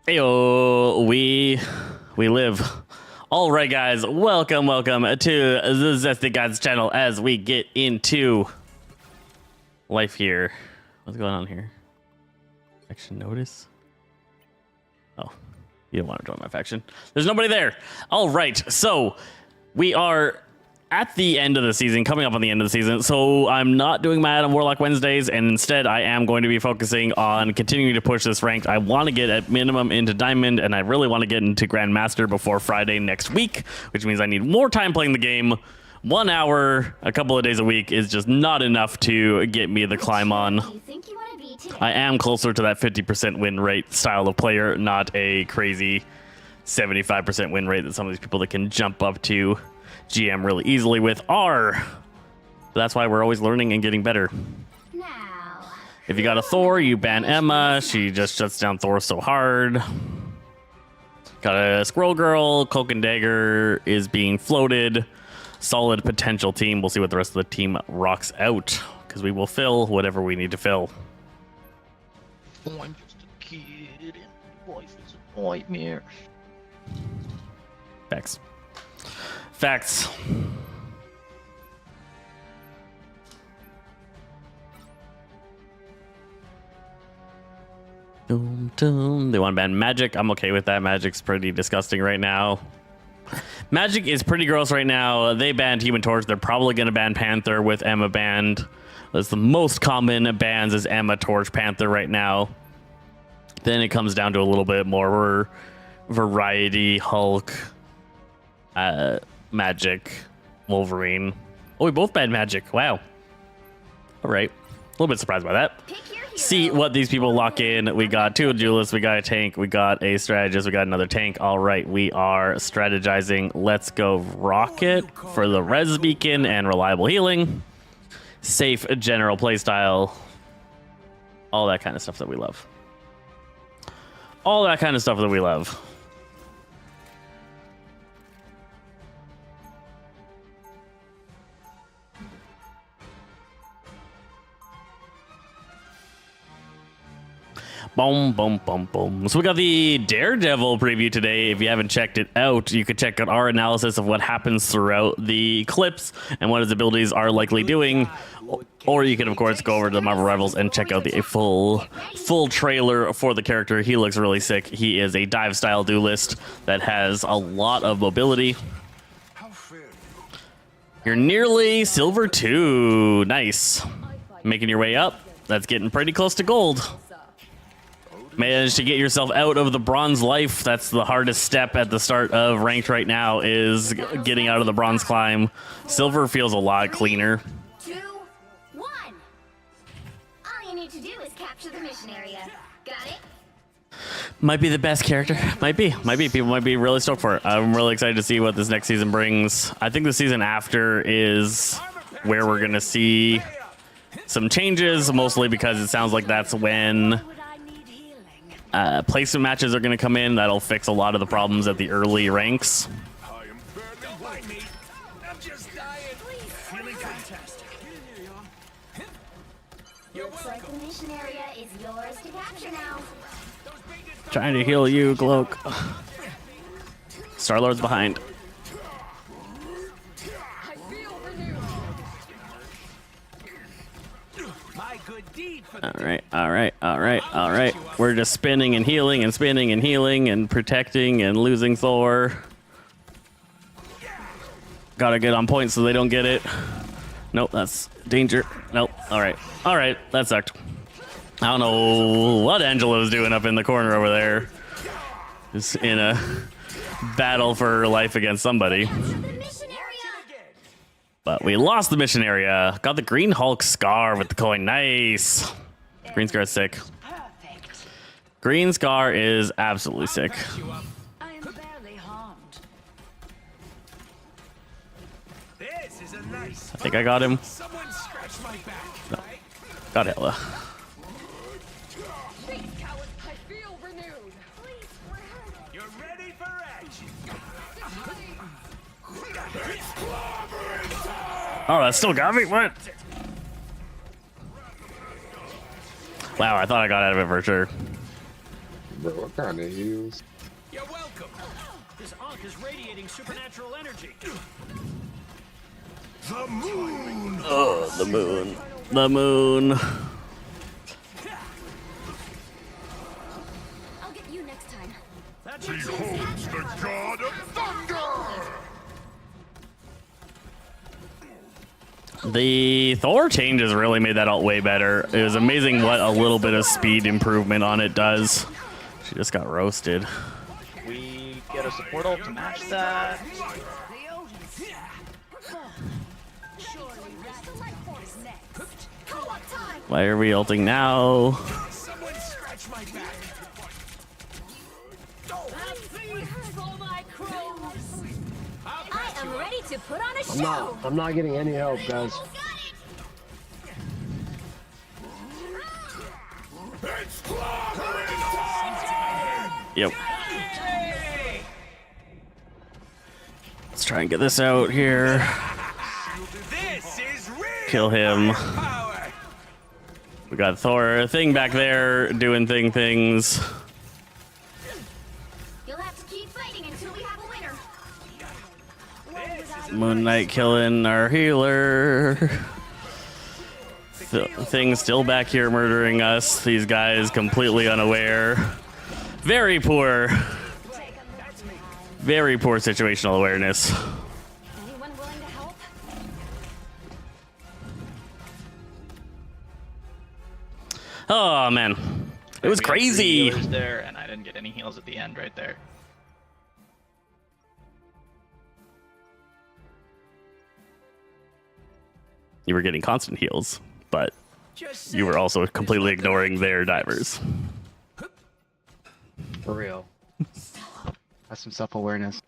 Heyo, we live. All right, guys, welcome to the Zesty Guys channel as we get into life here. What's going on here? Faction notice? Oh, you don't want to join my faction. There's nobody there. All right, so we are at the end of the season, coming up on the end of the season, so I'm not doing my Adam Warlock Wednesdays, and instead I am going to be focusing on continuing to push this ranked. I want to get at minimum into Diamond, and I really want to get into Grandmaster before Friday next week, which means I need more time playing the game. 1 hour, a couple of days a week is just not enough to get me the climb on. I am closer to that 50% win rate style of player, not a crazy 75% win rate that some of these people that can jump up to GM really easily with are. That's why we're always learning and getting better. Now, if you got a Thor, you ban Emma. She just shuts down Thor so hard. Got a Squirrel Girl. Cloak and Dagger is being floated. Solid potential team. We'll see what the rest of the team rocks out, because we will fill whatever we need to fill. Oh, I'm just a kid and my life is a nightmare. Facts. Facts. Doom, doom. They want to ban Magic. I'm okay with that. Magic's pretty disgusting right now. Magic is pretty gross right now. They banned Human Torch. They're probably going to ban Panther with Emma banned. That's the most common bans is Emma, Torch, Panther right now. Then it comes down to a little bit more variety. Hulk, Magic, Wolverine. Oh, we both banned Magic. Wow. All right. A little bit surprised by that. See what these people lock in. We got two duelists. We got a tank. We got a strategist. We got another tank. All right. We are strategizing. Let's go Rocket for the res beacon and reliable healing. Safe general playstyle. All that kind of stuff that we love. All that kind of stuff that we love. Boom, boom, boom, boom. So we got the Daredevil preview today. If you haven't checked it out, you could check out our analysis of what happens throughout the clips and what his abilities are likely doing. Or you can, of course, go over to the Marvel Rivals and check out the full trailer for the character. He looks really sick. He is a dive-style duelist that has a lot of mobility. You're nearly Silver 2. Nice. Making your way up. That's getting pretty close to gold. Manage to get yourself out of the bronze life. That's the hardest step at the start of ranked right now, is getting out of the bronze climb. Silver feels a lot cleaner. 2, 1. All you need to do is capture the mission area. Got it? Might be the best character. Might be. People might be really stoked for it. I'm really excited to see what this next season brings. I think the season after is where we're going to see some changes, mostly because it sounds like that's when placement matches are going to come in. That'll fix a lot of the problems at the early ranks. Looks like the mission area is yours to capture now. Trying to heal you, Cloak. Star-Lord's behind. All right. We're just spinning and healing and protecting and losing Thor. Gotta get on point so they don't get it. Nope, that's danger. Nope. All right, that sucked. I don't know what Angela's doing up in the corner over there. Just in a battle for her life against somebody. But we lost the mission area. Got the Green Hulk Scar with the coin. Nice. Green Scar is sick. Green Scar is absolutely sick. I am barely harmed. I think I got him. No. Got Hella. Oh, that still got me? What? Wow, I thought I got out of it for sure. Bro, what kind of heals? You're welcome. This Ankh is radiating supernatural energy. The moon! Oh, the moon. The moon. I'll get you next time. That's Beholds the god of thunder! The Thor changes really made that ult way better. It was amazing what a little bit of speed improvement on it does. She just got roasted. We get a support ult to match that. Why are we ulting now? someone scratch my back. I am ready to put on a show. I'm not getting any help, guys. It's clobbering time! Yep. Let's try and get this out here. This is real Kill him. power. We got Thor thing back there doing things. You'll have to keep fighting until we have a winner. Moon Knight killing our healer. Thing's still back here murdering us. These guys completely unaware. Very poor situational awareness. Anyone willing to help? Oh man, it was We had 3 crazy. healers there, and I didn't get any heals at the end right there. You were getting constant heals, but you were also completely ignoring their divers. For real. That's some self-awareness.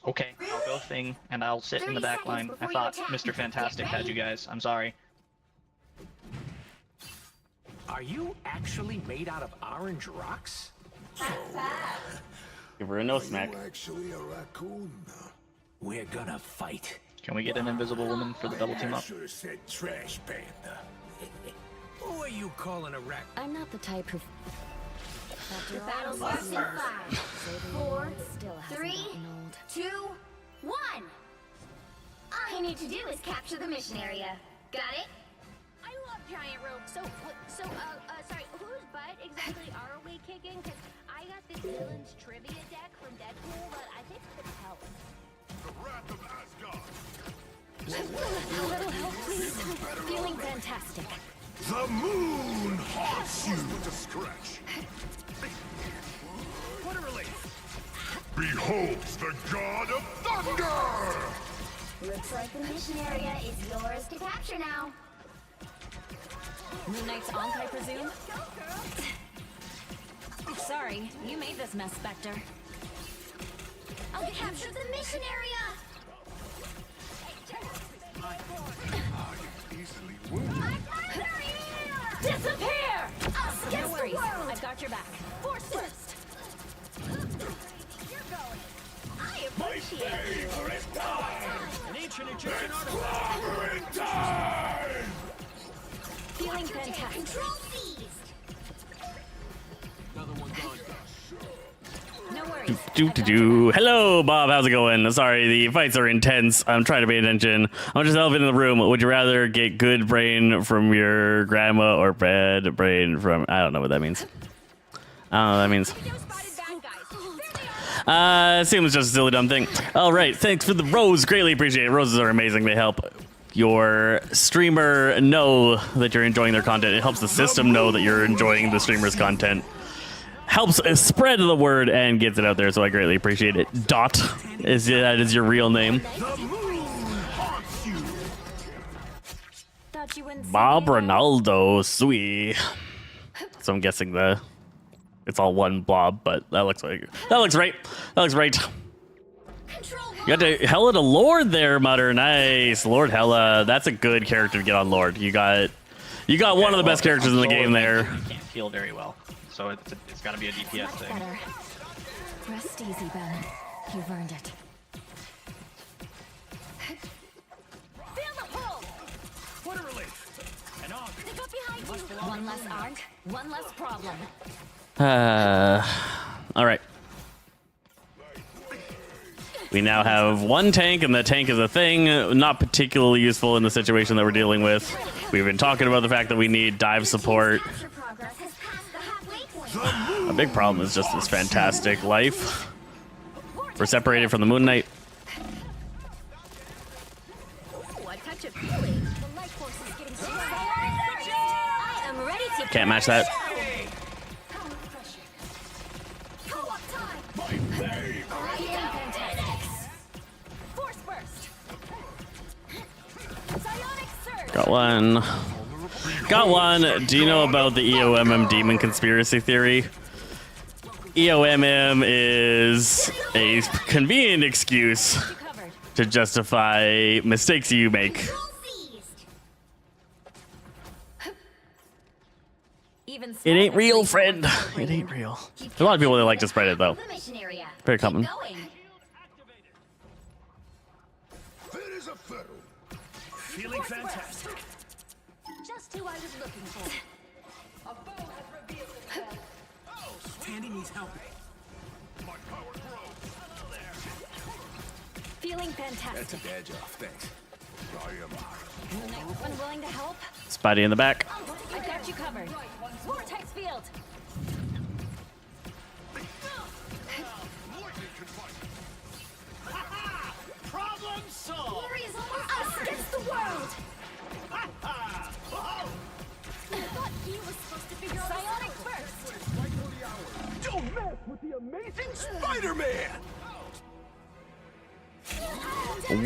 Okay, I'll go thing, and I'll sit in the 30 back line. seconds I before you thought attack. Mr. Fantastic Get had ready. you guys. I'm sorry. Are you actually made out of orange rocks? Give her a no smack. Actually a raccoon. We're gonna fight. Can we get an invisible woman for the double team up? Should have said trash panda. Who are you calling a rack? I'm not the type who. The battle starts in 5, 4, 3, 2, 1. All you need to do is capture the mission area. Got it? I love giant ropes. Sorry, whose butt exactly are we kicking? Because I got this villain's trivia deck from Deadpool, but I think it could help. The wrath of Asgard. A little help, please. Feeling fantastic. The moon haunts you with a scratch. What a relief. Beholds the god of thunder! Looks like the mission area is yours to capture now. Moon Knight's Ankh, I presume? Sorry, you made this mess, Spectre. I'll capture the mission area. Easily wounded. Disappear! Us No against the worries, world. I've got your back. Force first. You're going. I appreciate you. Favorite time! An ancient Egyptian artifact. Clobbering time! Feeling fantastic. Control seized. Another one gone. No worries. Hello, Bob. How's it going? Sorry, the fights are intense. I'm trying to pay attention. I'm just elephant in the room. Would you rather get good brain from your grandma or bad brain from? I don't know what that means. I don't know what that means. No spotted bad guys. There they are. Seems just a silly dumb thing. All right, thanks for the rose. Greatly appreciate it. Roses are amazing. They help your streamer know that you're enjoying their content. It helps the system know that you're enjoying the streamer's content. Helps spread the word and gets it out there, so I greatly appreciate it. Dot, that is your real name. The moon haunts you! Thought you wouldn't Bob say anything. Ronaldo, sweet. So I'm guessing it's all one blob, but that looks right. That looks right. Control You got to Hella to Lord there, Mutter. Nice, Lord Hella. That's a good character to get on Lord. You got one of the best characters in the game there. You can't heal very well, so it's got to be a DPS Much thing. better. Rest easy, Ben. You've earned it. Feel the pull. What a relief. An Ankh. They got behind you. One less arc, one less problem. All right. We now have one tank, and the tank is a thing. Not particularly useful in the situation that we're dealing with. We've been talking about the fact that we need dive support. Capture progress has passed the halfway point. A big problem is just this fantastic life. We're separated from the Moon Knight. Ooh, a touch of healing. The life force is getting stronger. I am ready to Can't match that. Co-op time. Force burst. Psionic surge. Got one. Got one. Do you know about the EOMM demon conspiracy theory? EOMM is a convenient excuse to justify mistakes you make. Full seized. Even It ain't smaller real, fleets friend. want to It win. ain't real. There's a lot of people that like to spread it, though. The mission area. Very Keep common. going. There is a ferro. Feeling fantastic. Just who I was looking for. Tandy needs help. Feeling fantastic. That's a bad job, thanks. Anyone willing to help? Spidey in the back. I got you covered. Vortex field. Problem solved. Glory is almost us against the world. I thought he was supposed to figure out Psionic burst. Don't mess with the amazing Spider-Man!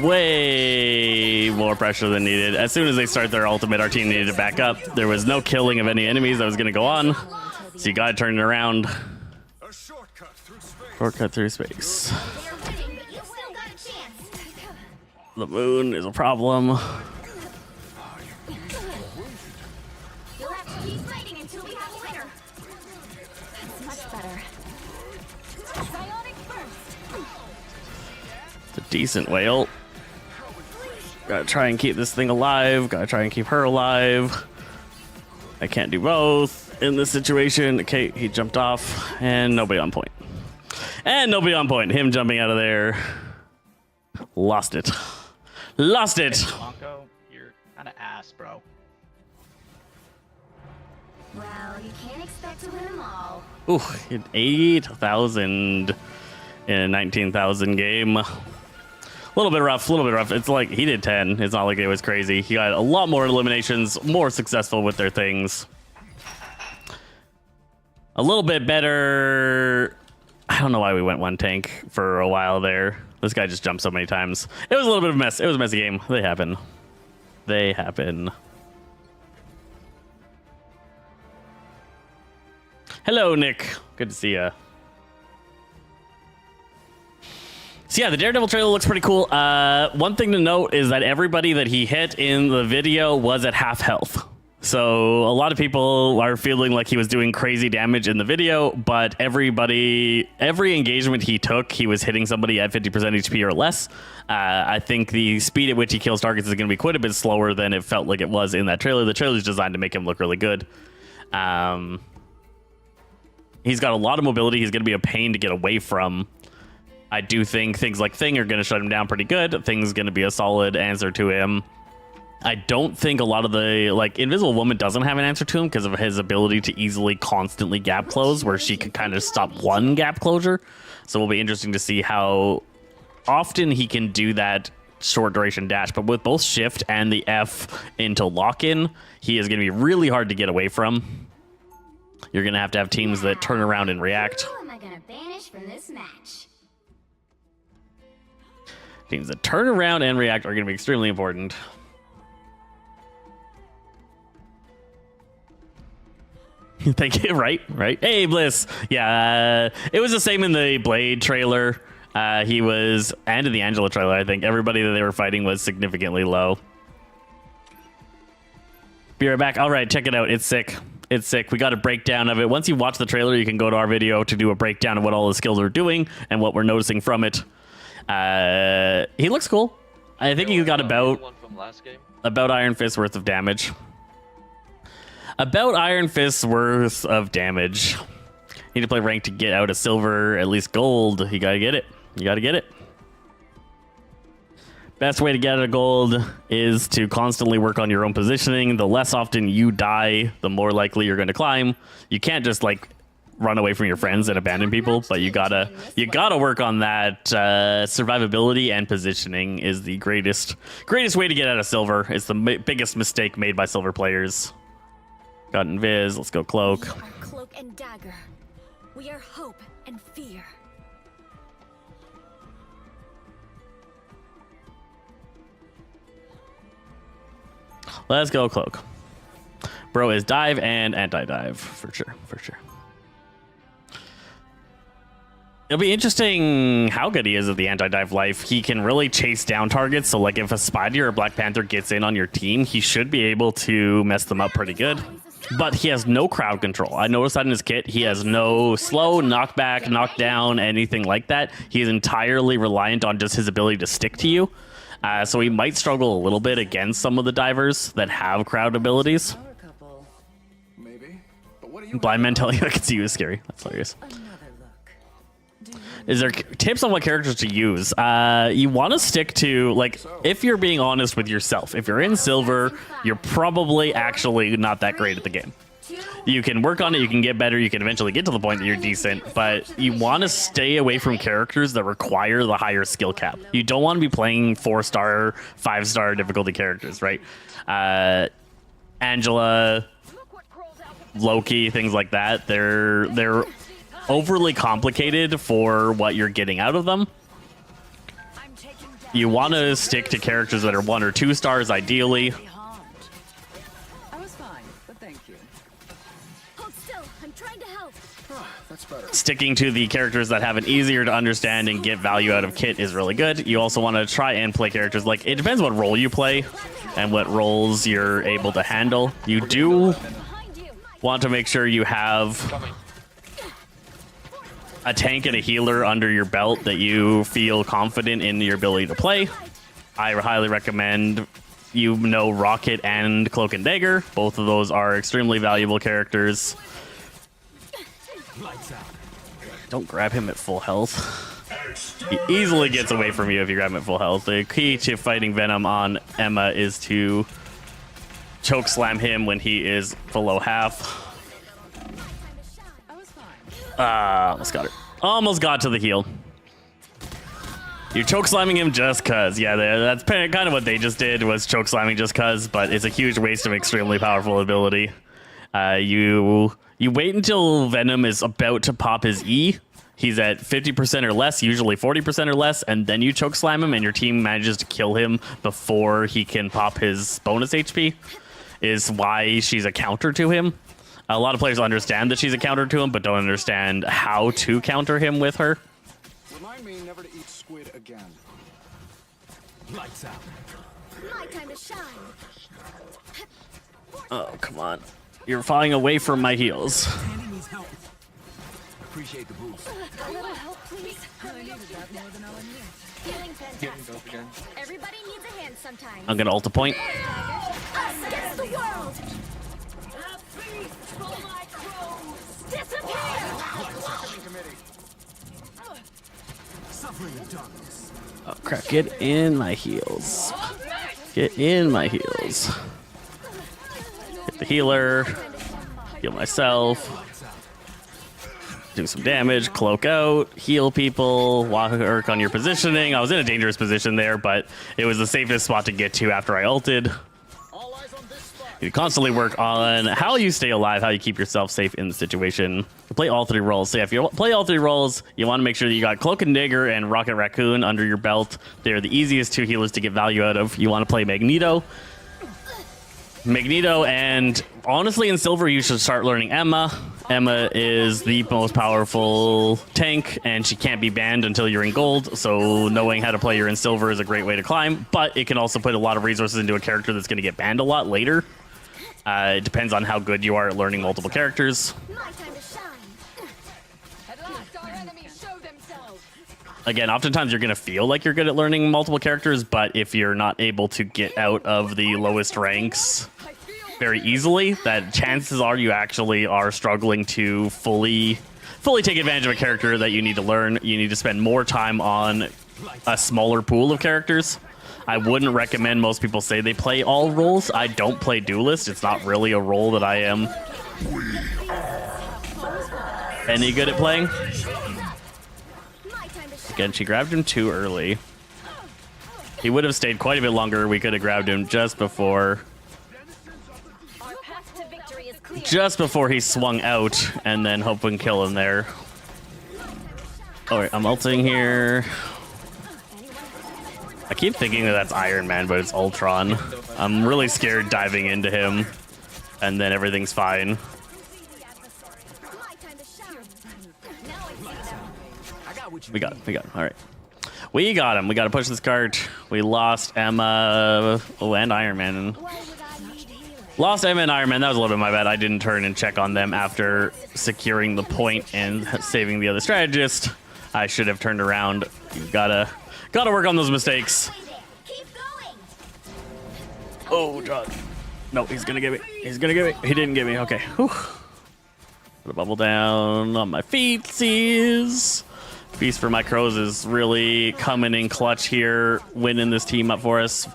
Way more pressure than needed. As soon as they start their ultimate, our team needed to back up. There was no killing of any enemies that was going to go on. So you got to turn it around. A shortcut through space. Shortcut through space. They're winning, but you still got a chance. The moon is a problem. You'll have to keep fighting until we have a winner. That's much better. Psionic burst. It's a decent whale. Gotta try and keep this thing alive. Gotta try and keep her alive. I can't do both in this situation. Okay, he jumped off, and nobody on point. And nobody on point. Him jumping out of there. Lost it. Lost it. Blanco, you're kind of ass, bro. Well, you can't expect to win them all. Ooh, hit 8,000 in a 19,000 game. A little bit rough, a little bit rough. It's like he did 10. It's not like it was crazy. He got a lot more eliminations, more successful with their things. A little bit better. I don't know why we went one tank for a while there. This guy just jumped so many times. It was a little bit of a mess. It was a messy game. They happen. They happen. Hello, Nick. Good to see ya. So yeah, the Daredevil trailer looks pretty cool. One thing to note is that everybody that he hit in the video was at half health. So a lot of people are feeling like he was doing crazy damage in the video, but every engagement he took, he was hitting somebody at 50% HP or less. I think the speed at which he kills targets is going to be quite a bit slower than it felt like it was in that trailer. The trailer is designed to make him look really good. He's got a lot of mobility. He's going to be a pain to get away from. I do think things like Thing are going to shut him down pretty good. Thing's going to be a solid answer to him. I don't think a lot of the, like, Invisible Woman doesn't have an answer to him because of his ability to easily, constantly gap close, where she can kind of stop one gap closure. So it'll be interesting to see how often he can do that short duration dash. But with both Shift and the F into lock-in, he is going to be really hard to get away from. You're going to have teams that turn around and react. Who am I gonna banish from this match? Teams that turn around and react are going to be extremely important. Thank you. Right. Hey, Bliss. Yeah, it was the same in the Blade trailer. He was, and in the Angela trailer, I think. Everybody that they were fighting was significantly low. Be right back. All right, check it out. It's sick. It's sick. We got a breakdown of it. Once you watch the trailer, you can go to our video to do a breakdown of what all the skills are doing and what we're noticing from it. He looks cool. I think he got about one from last game. Iron Fist worth of damage. About Iron Fist's worth of damage. You need to play rank to get out of silver, at least gold. You gotta get it. You gotta get it. Best way to get out of gold is to constantly work on your own positioning. The less often you die, the more likely you're going to climb. You can't just like run away from your friends and abandon people, but you gotta work on that. Survivability and positioning is the greatest way to get out of silver. It's the biggest mistake made by silver players. Got invis. Let's go cloak. We are cloak and dagger. We are hope and fear. Let's go cloak. Bro is dive and anti-dive for sure. It'll be interesting how good he is at the anti-dive life. He can really chase down targets. So like if a Spidey or a Black Panther gets in on your team, he should be able to mess them up pretty good. But he has no crowd control. I noticed that in his kit. He has no slow, knockback, knockdown, anything like that. He is entirely reliant on just his ability to stick to you. So he might struggle a little bit against some of the divers that have crowd abilities. Maybe. But what do you Blind men telling you I can see you is scary. That's hilarious. Is there tips on what characters to use? You want to stick to, like, if you're being honest with yourself, if you're in silver, you're probably actually not that great at the game. You can work on it, you can get better, you can eventually get to the point that you're decent, but you want to stay away from characters that require the higher skill cap. You don't want to be playing 4-star, 5-star difficulty characters, right? Angela, Loki, things like that. They're overly complicated for what you're getting out of them. You want to stick to characters that are 1 or 2 stars, ideally. I was fine, but thank you. Hold still. I'm trying to help. That's better. Sticking to the characters that have an easier to understand and get value out of kit is really good. You also want to try and play characters like, it depends what role you play and what roles you're able to handle. You do want to make sure you have a tank and a healer under your belt that you feel confident in your ability to play. I highly recommend Rocket and Cloak and Dagger. Both of those are extremely valuable characters. Don't grab him at full health. He easily gets away from you if you grab him at full health. The key to fighting Venom on Emma is to choke slam him when he is below half. Almost got to the heal. You're choke slamming him just cause. Yeah, that's kind of what they just did, was choke slamming just cause, but it's a huge waste of extremely powerful ability. You wait until Venom is about to pop his E. He's at 50% or less, usually 40% or less, and then you choke slam him and your team manages to kill him before he can pop his bonus HP, is why she's a counter to him. A lot of players understand that she's a counter to him, but don't understand how to counter him with her. Remind me never to eat squid again. Lights out. My time to shine. Oh, come on. You're falling away from my heels. Tanny needs help. Appreciate the boost. A little help, please. Feeling fantastic. Everybody needs a hand sometimes. I'm going to ult a point. Us against the world. Disappear! Suffering in darkness. Oh, crap. Get in my heels. Get in my heels. Hit the healer. Heal myself. Do some damage. Cloak out. Heal people. Work on your positioning. I was in a dangerous position there, but it was the safest spot to get to after I ulted. You constantly work on how you stay alive, how you keep yourself safe in the situation. Play all 3 roles. So yeah, if you play all 3 roles, you want to make sure that you got Cloak and Dagger and Rocket Raccoon under your belt. They're the easiest 2 healers to get value out of. You want to play Magneto. And honestly, in Silver, you should start learning Emma. Emma is the most powerful tank, and she can't be banned until you're in Gold, so knowing how to play her in Silver is a great way to climb, but it can also put a lot of resources into a character that's going to get banned a lot later. It depends on how good you are at learning multiple characters. My time to shine. At last, our enemies show themselves. Again, oftentimes you're going to feel like you're good at learning multiple characters, but if you're not able to get out of the lowest ranks very easily, that chances are you actually are struggling to fully take advantage of a character that you need to learn. You need to spend more time on a smaller pool of characters. I wouldn't recommend most people say they play all roles. I don't play duelist. It's not really a role that I am any good at playing. Again, she grabbed him too early. He would have stayed quite a bit longer. We could have grabbed him just before he swung out, and then hope we can kill him there. All right, I'm ulting here. I keep thinking that that's Iron Man, but it's Ultron. I'm really scared diving into him, and then everything's fine. We got him. All right. We got him. We got to push this cart. We lost Emma. Oh, and Iron Man. Lost Emma and Iron Man. That was a little bit my bad. I didn't turn and check on them after securing the point and saving the other strategist. I should have turned around. You gotta work on those mistakes. Oh, God. No, he's gonna get me. He didn't get me. Okay. Whew. Put a bubble down on my feetsies. Feast for my crows is really coming in clutch here, winning this team up for us.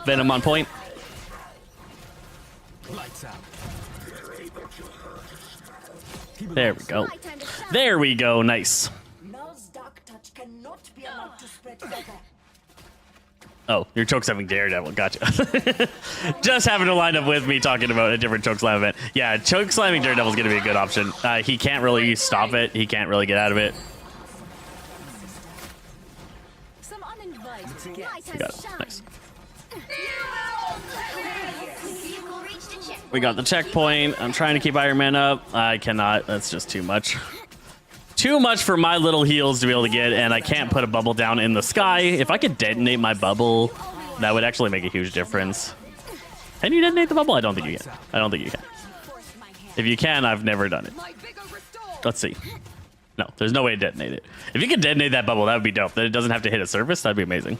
Venom on point. There we go. There we go. Nice. Oh, your choke slamming Daredevil. Gotcha. Just having to line up with me talking about a different choke slam event. Yeah, choke slamming Daredevil is going to be a good option. He can't really stop it. He can't really get out of it. We got it. Nice. We got the checkpoint. I'm trying to keep Iron Man up. I cannot. That's just too much. Too much for my little heals to be able to get, and I can't put a bubble down in the sky. If I could detonate my bubble, that would actually make a huge difference. Can you detonate the bubble? I don't think you can. I don't think you can. If you can, I've never done it. Let's see. No, there's no way to detonate it. If you could detonate that bubble, that would be dope. Then it doesn't have to hit a surface. That'd be amazing.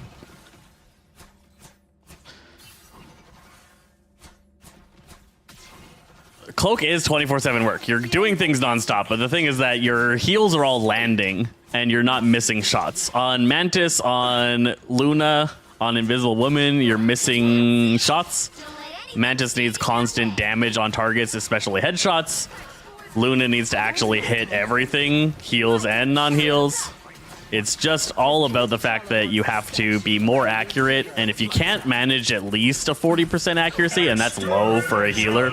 Cloak is 24/7 work. You're doing things nonstop, but the thing is that your heals are all landing and you're not missing shots. On Mantis, on Luna, on Invisible Woman, you're missing shots. Mantis needs constant damage on targets, especially headshots. Luna needs to actually hit everything, heals and non-heals. It's just all about the fact that you have to be more accurate, and if you can't manage at least a 40% accuracy, and that's low for a healer,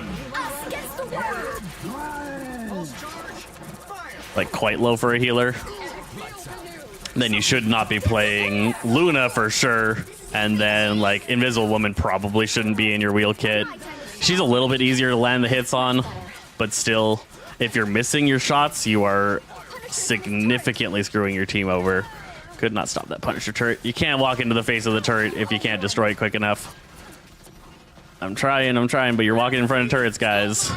like quite low for a healer, then you should not be playing Luna for sure. And then like Invisible Woman probably shouldn't be in your wheel kit. She's a little bit easier to land the hits on, but still, if you're missing your shots, you are significantly screwing your team over. Could not stop that Punisher turret. You can't walk into the face of the turret if you can't destroy it quick enough. I'm trying, but you're walking in front of turrets, guys.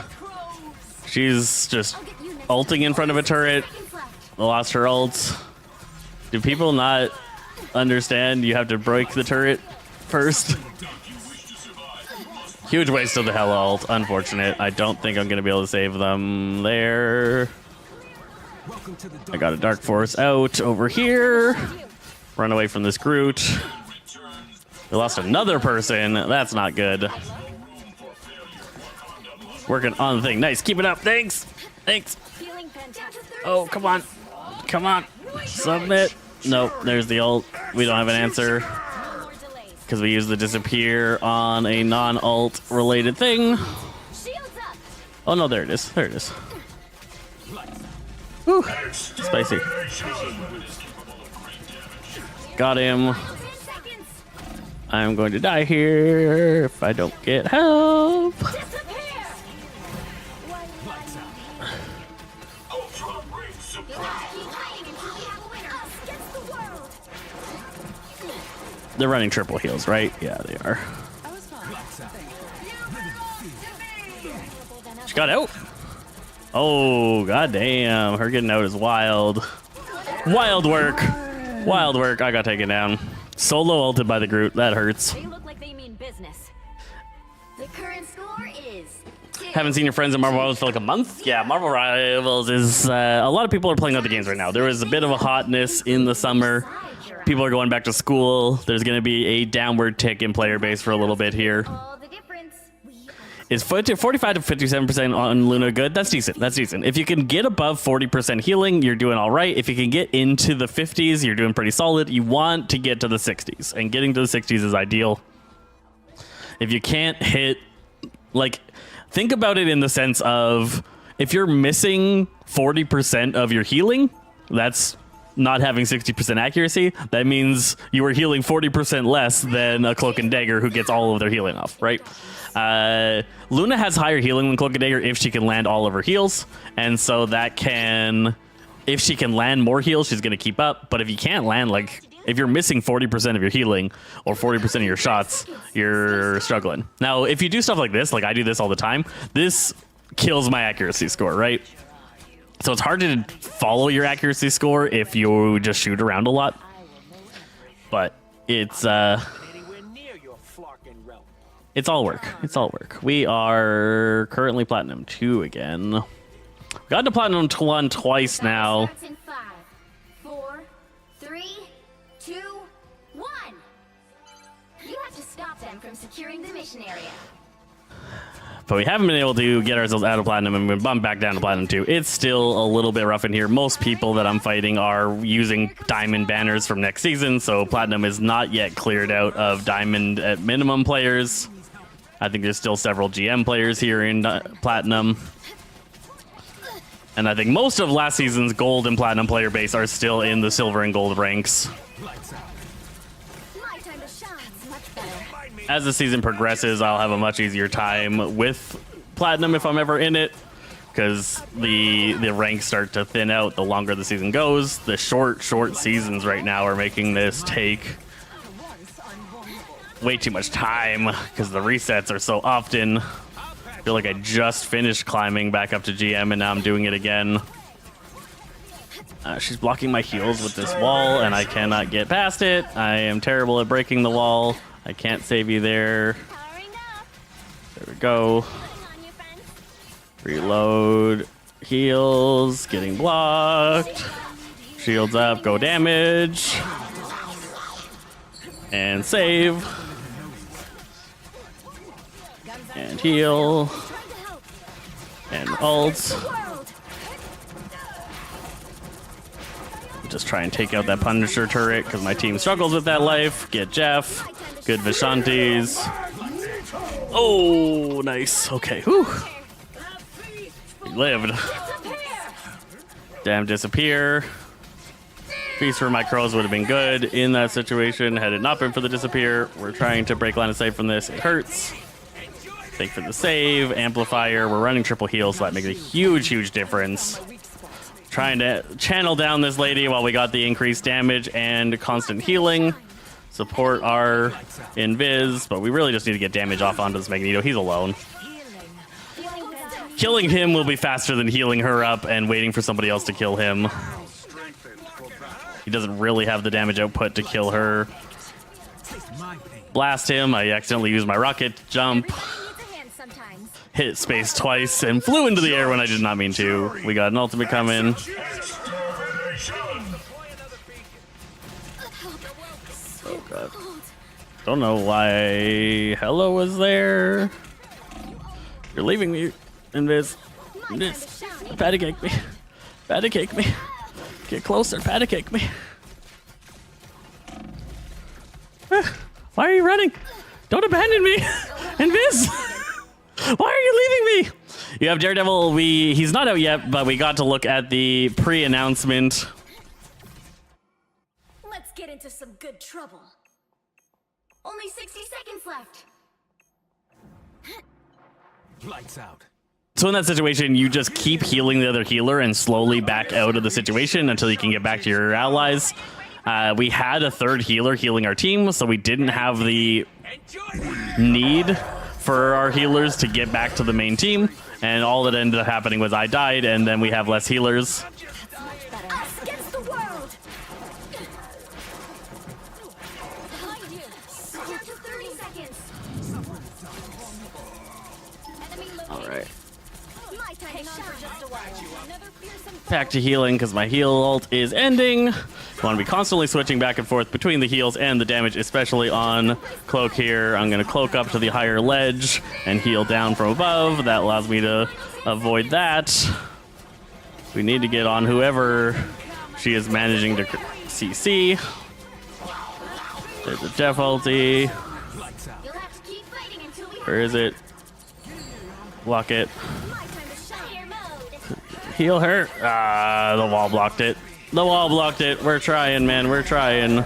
She's just ulting in front of a turret. Lost her ult. Do people not understand you have to break the turret first? Huge waste of the Hella ult. Unfortunate. I don't think I'm going to be able to save them there. I got a Dark Force out over here. Run away from this Groot. We lost another person. That's not good. Working on the thing. Nice. Keep it up. Thanks. Thanks. Oh, come on. Come on. Submit. Nope. There's the ult. We don't have an answer because we used the disappear on a non-ult related thing. Oh, no. There it is. There it is. Whew. Spicy. Got him. I'm going to die here if I don't get help. They're running triple heals, right? Yeah, they are. She got out. Oh, goddamn. Her getting out is wild. Wild work. Wild work. I got taken down. Solo ulted by the Groot. That hurts. They look like they mean business. The current score is 2. Haven't seen your friends in Marvel Rivals for like a month? Yeah, Marvel Rivals is... a lot of people are playing other games right now. There was a bit of a hotness in the summer. People are going back to school. There's going to be a downward tick in player base for a little bit here. All the difference. Is 45 to 57% on Luna good? That's decent. That's decent. If you can get above 40% healing, you're doing all right. If you can get into the 50s, you're doing pretty solid. You want to get to the 60s, and getting to the 60s is ideal. If you can't hit, like, think about it in the sense of if you're missing 40% of your healing, that's not having 60% accuracy. That means you are healing 40% less than a Cloak and Dagger who gets all of their healing off, right? Luna has higher healing than Cloak and Dagger if she can land all of her heals, and so that can, if she can land more heals, she's going to keep up. But if you can't land, like, if you're missing 40% of your healing or 40% of your shots, you're struggling. Now, if you do stuff like this, like I do this all the time, this kills my accuracy score, right? So it's hard to follow your accuracy score if you just shoot around a lot. But it's it's all work. It's all work. We are currently Platinum 2 again. We got to Platinum 1 twice now. Starts in 5, 4, 3, 2, 1. You have to stop them from securing the mission area. But we haven't been able to get ourselves out of Platinum and we've bumped back down to Platinum 2. It's still a little bit rough in here. Most people that I'm fighting are using Diamond banners from next season, so Platinum is not yet cleared out of Diamond at minimum players. I think there's still several GM players here in Platinum. And I think most of last season's Gold and Platinum player base are still in the Silver and Gold ranks. My time to shine. Much better. As the season progresses, I'll have a much easier time with Platinum if I'm ever in it, because the ranks start to thin out the longer the season goes. The short seasons right now are making this take way too much time because the resets are so often. I feel like I just finished climbing back up to GM and now I'm doing it again. She's blocking my heals with this wall and I cannot get past it. I am terrible at breaking the wall. I can't save you there. There we go. Reload. Heals. Getting blocked. Shields up. Go damage. And save. And heal. And ult. Just try and take out that Punisher turret because my team struggles with that life. Get Jeff. Good Vishantis. Oh, nice. Okay. Whew. We lived. Damn, disappear. Feast for my crows would have been good in that situation had it not been for the disappear. We're trying to break line of sight from this. It hurts. Thank for the save. Amplifier. We're running triple heal, so that makes a huge difference. Trying to channel down this lady while we got the increased damage and constant healing. Support our invis, but we really just need to get damage off onto this Magneto. He's alone. Killing him will be faster than healing her up and waiting for somebody else to kill him. He doesn't really have the damage output to kill her. Blast him. I accidentally used my rocket jump. Hit space twice and flew into the air when I did not mean to. We got an ultimate coming. Oh god. Don't know why Hello was there. You're leaving me in this. Patty cake me. Patty cake me. Get closer, patty cake me. Why are you running? Don't abandon me. Invis. Why are you leaving me? You have Daredevil. He's not out yet, but we got to look at the pre-announcement. Let's get into some good trouble. Only 60 seconds left. Lights out. So in that situation, you just keep healing the other healer and slowly back out of the situation until you can get back to your allies. We had a third healer healing our team, so we didn't have the need for our healers to get back to the main team. And all that ended up happening was I died, and then we have less healers. Us against the world. Down to 30 seconds. All right. My time to shine. For just a while. Another fearsome Back to healing because my heal ult is ending. I want to be constantly switching back and forth between the heals and the damage, especially on Cloak here. I'm going to cloak up to the higher ledge and heal down from above. That allows me to avoid that. We need to get on whoever she is managing to CC. There's a Jeff ulti. You'll have to keep fighting until we Where is it? Block it. my time to shine. Mode. Heal her. Ah, the wall blocked it. The wall blocked it. We're trying, man. We're trying.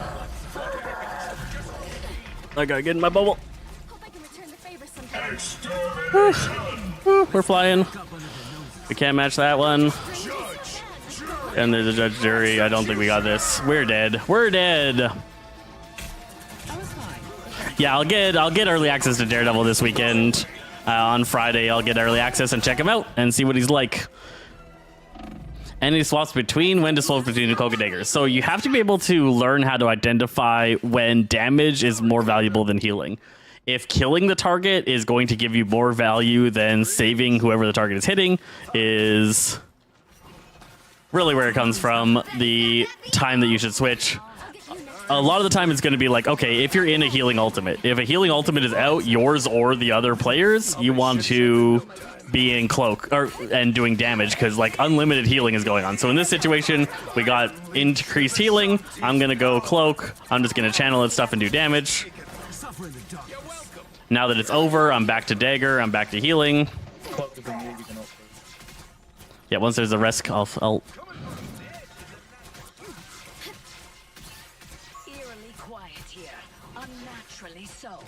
I gotta get in my bubble. Hope I can return the favor sometime. We're flying. We can't match that one. And there's a judge jury. I don't think we got this. We're dead. We're dead. I was fine. Yeah, I'll get early access to Daredevil this weekend. On Friday, I'll get early access and check him out and see what he's like. And he swaps between when to swap between the Cloak and Daggers. So you have to be able to learn how to identify when damage is more valuable than healing. If killing the target is going to give you more value than saving whoever the target is hitting, is really where it comes from. The time that you should switch. A lot of the time it's going to be like, okay, if you're in a healing ultimate, if a healing ultimate is out, yours or the other players, you want to be in cloak and doing damage because like unlimited healing is going on. So in this situation, we got increased healing. I'm going to go cloak. I'm just going to channel that stuff and do damage. Now that it's over, I'm back to dagger. I'm back to healing. Yeah, once there's a rest, I'll Eerily quiet here. Unnaturally so.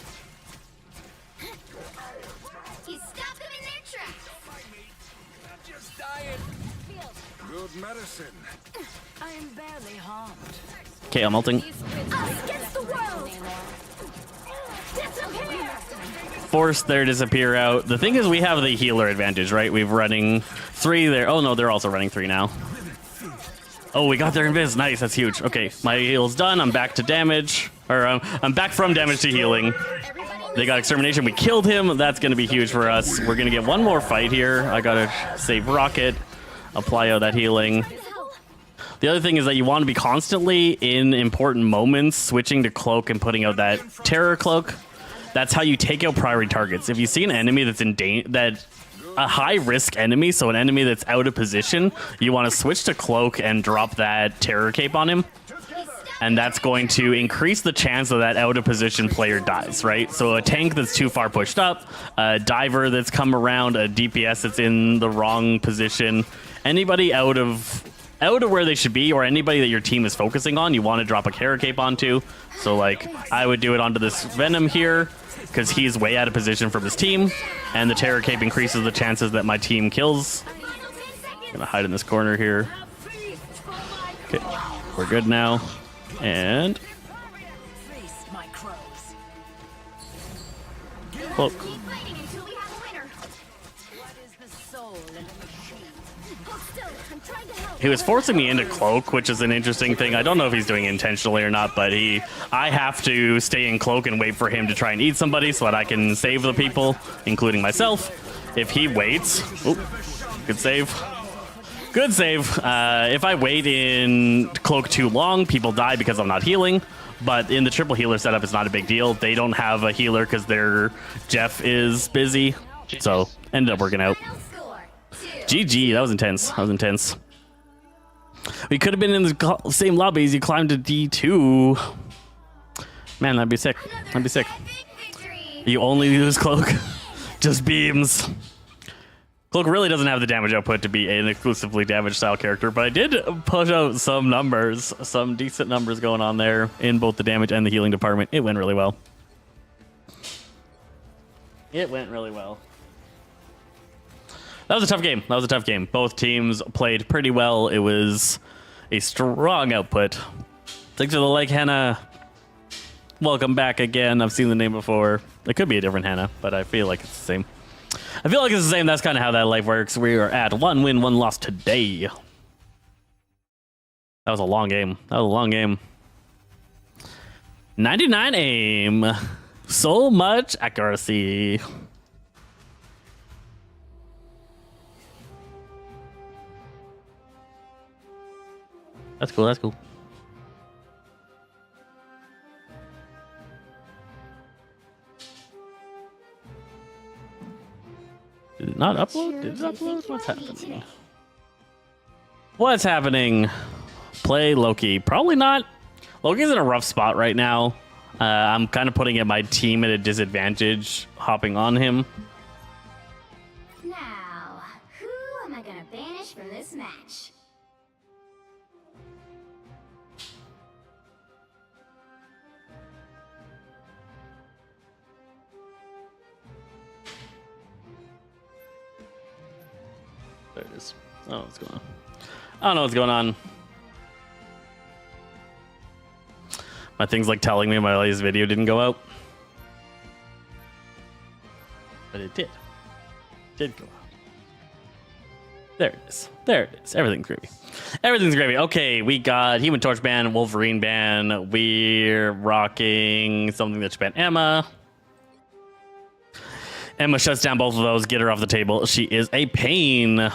You stop them in their tracks. Just dying. Good medicine. I am barely harmed. Okay, I'm ulting. Us against the world. Disappear. Force their disappear out. The thing is, we have the healer advantage, right? We're running 3 there. Oh no, they're also running 3 now. Oh, we got their invis. Nice, that's huge. Okay, my heal's done. I'm back to damage. Or I'm back from damage to healing. They got extermination. We killed him. That's going to be huge for us. We're going to get one more fight here. I got to save Rocket. Apply out that healing. The other thing is that you want to be constantly in important moments switching to cloak and putting out that terror cloak. That's how you take out priority targets. If you see an enemy that's in a high risk enemy, so an enemy that's out of position, you want to switch to cloak and drop that terror cape on him. And that's going to increase the chance that out of position player dies, right? So a tank that's too far pushed up, a diver that's come around, a DPS that's in the wrong position, anybody out of where they should be, or anybody that your team is focusing on, you want to drop a terror cape onto. So like I would do it onto this Venom here, because he's way out of position from his team, and the terror cape increases the chances that my team kills. I'm gonna hide in this corner here. Okay, we're good now. And Feast my crows. cloak. Keep fighting until we have a winner. What is the soul in a machine? Hold still. I'm trying to help. He was forcing me into cloak, which is an interesting thing. I don't know if he's doing it intentionally or not, but I have to stay in cloak and wait for him to try and eat somebody so that I can save the people, including myself. If he waits, oop, good save. Good save. If I wait in cloak too long, people die because I'm not healing. But in the triple healer setup, it's not a big deal. They don't have a healer because their Jeff is busy. So ended up working out. Score. GG, that was intense. That was intense. We could have been in the same lobbies. You climbed to D2. Man, that'd be sick. That'd be sick. Victory. You only use cloak. Just beams. Cloak really doesn't have the damage output to be an exclusively damage style character, but I did push out some numbers, some decent numbers going on there in both the damage and the healing department. It went really well. It went really well. That was a tough game. That was a tough game. Both teams played pretty well. It was a strong output. Thanks for the like, Hannah. Welcome back again. I've seen the name before. It could be a different Hannah, but I feel like it's the same. I feel like it's the same. That's kind of how that life works. We are at 1 win, 1 loss today. That was a long game. That was a long game. 99 aim. So much accuracy. That's cool. That's cool. Did it not upload? Did it upload? What's happening? What's happening? Play Loki. Probably not. Loki's in a rough spot right now. I'm kind of putting my team at a disadvantage hopping on him. Now, who am I gonna banish from this match? There it is. I don't know what's going on. I don't know what's going on. My thing's like telling me my latest video didn't go out. But it did. Did go out. There it is. There it is. Everything's gravy. Everything's gravy. Okay, we got Human Torch ban, Wolverine ban. We're rocking something that should ban Emma. Emma shuts down both of those. Get her off the table. She is a pain.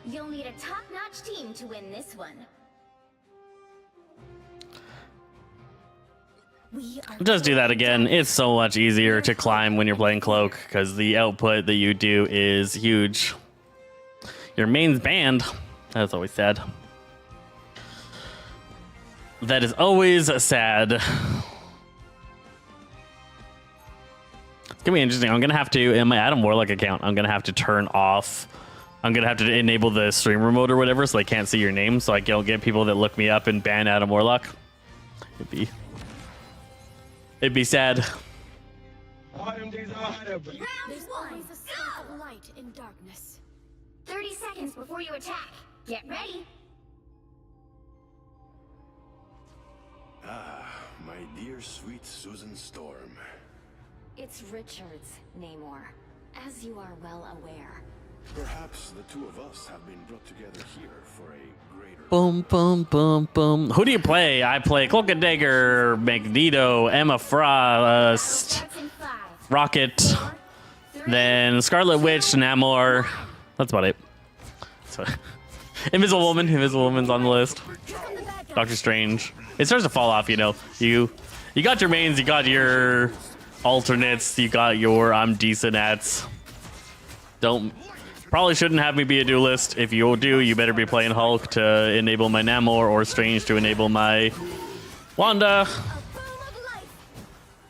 You'll need a top-notch team to win this one. Just do that again. It's so much easier to climb when you're playing Cloak because the output that you do is huge. Your main's banned. That's always sad. That is always sad. It's gonna be interesting. I'm gonna have to, in my Adam Warlock account, I'm gonna have to turn off. I'm gonna have to enable the streamer mode or whatever so they can't see your name, so I don't get people that look me up and ban Adam Warlock. It'd be sad. There's always a spark of light in darkness. 30 seconds before you attack. Get ready. Ah, my dear sweet Susan Storm. It's Richard's, Namor, as you are well aware. Perhaps the two of us have been brought together here for a greater... Boom, boom, boom, boom. Who do you play? I play Cloak and Dagger, Magneto, Emma Frost, Starts in 5, Rocket, 4, 3, then Scarlet Witch, Namor. That's about it. So, Invisible Woman. Invisible Woman's on the list. Doctor Strange. It starts to fall off, you know. You got your mains, you got your alternates, you got your I'm decent ats. Probably shouldn't have me be a duelist. If you do, you better be playing Hulk to enable my Namor or Strange to enable my Wanda.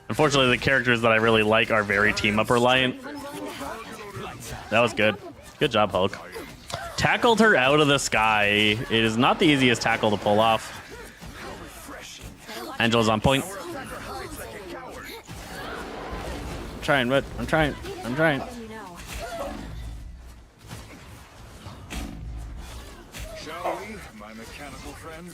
Unfortunately, the characters that I really like are very team-up reliant. That was good. Good job, Hulk. Tackled her out of the sky. It is not the easiest tackle to pull off. Angela's on point. I'm trying, but I'm trying. Shall we, my mechanical friend?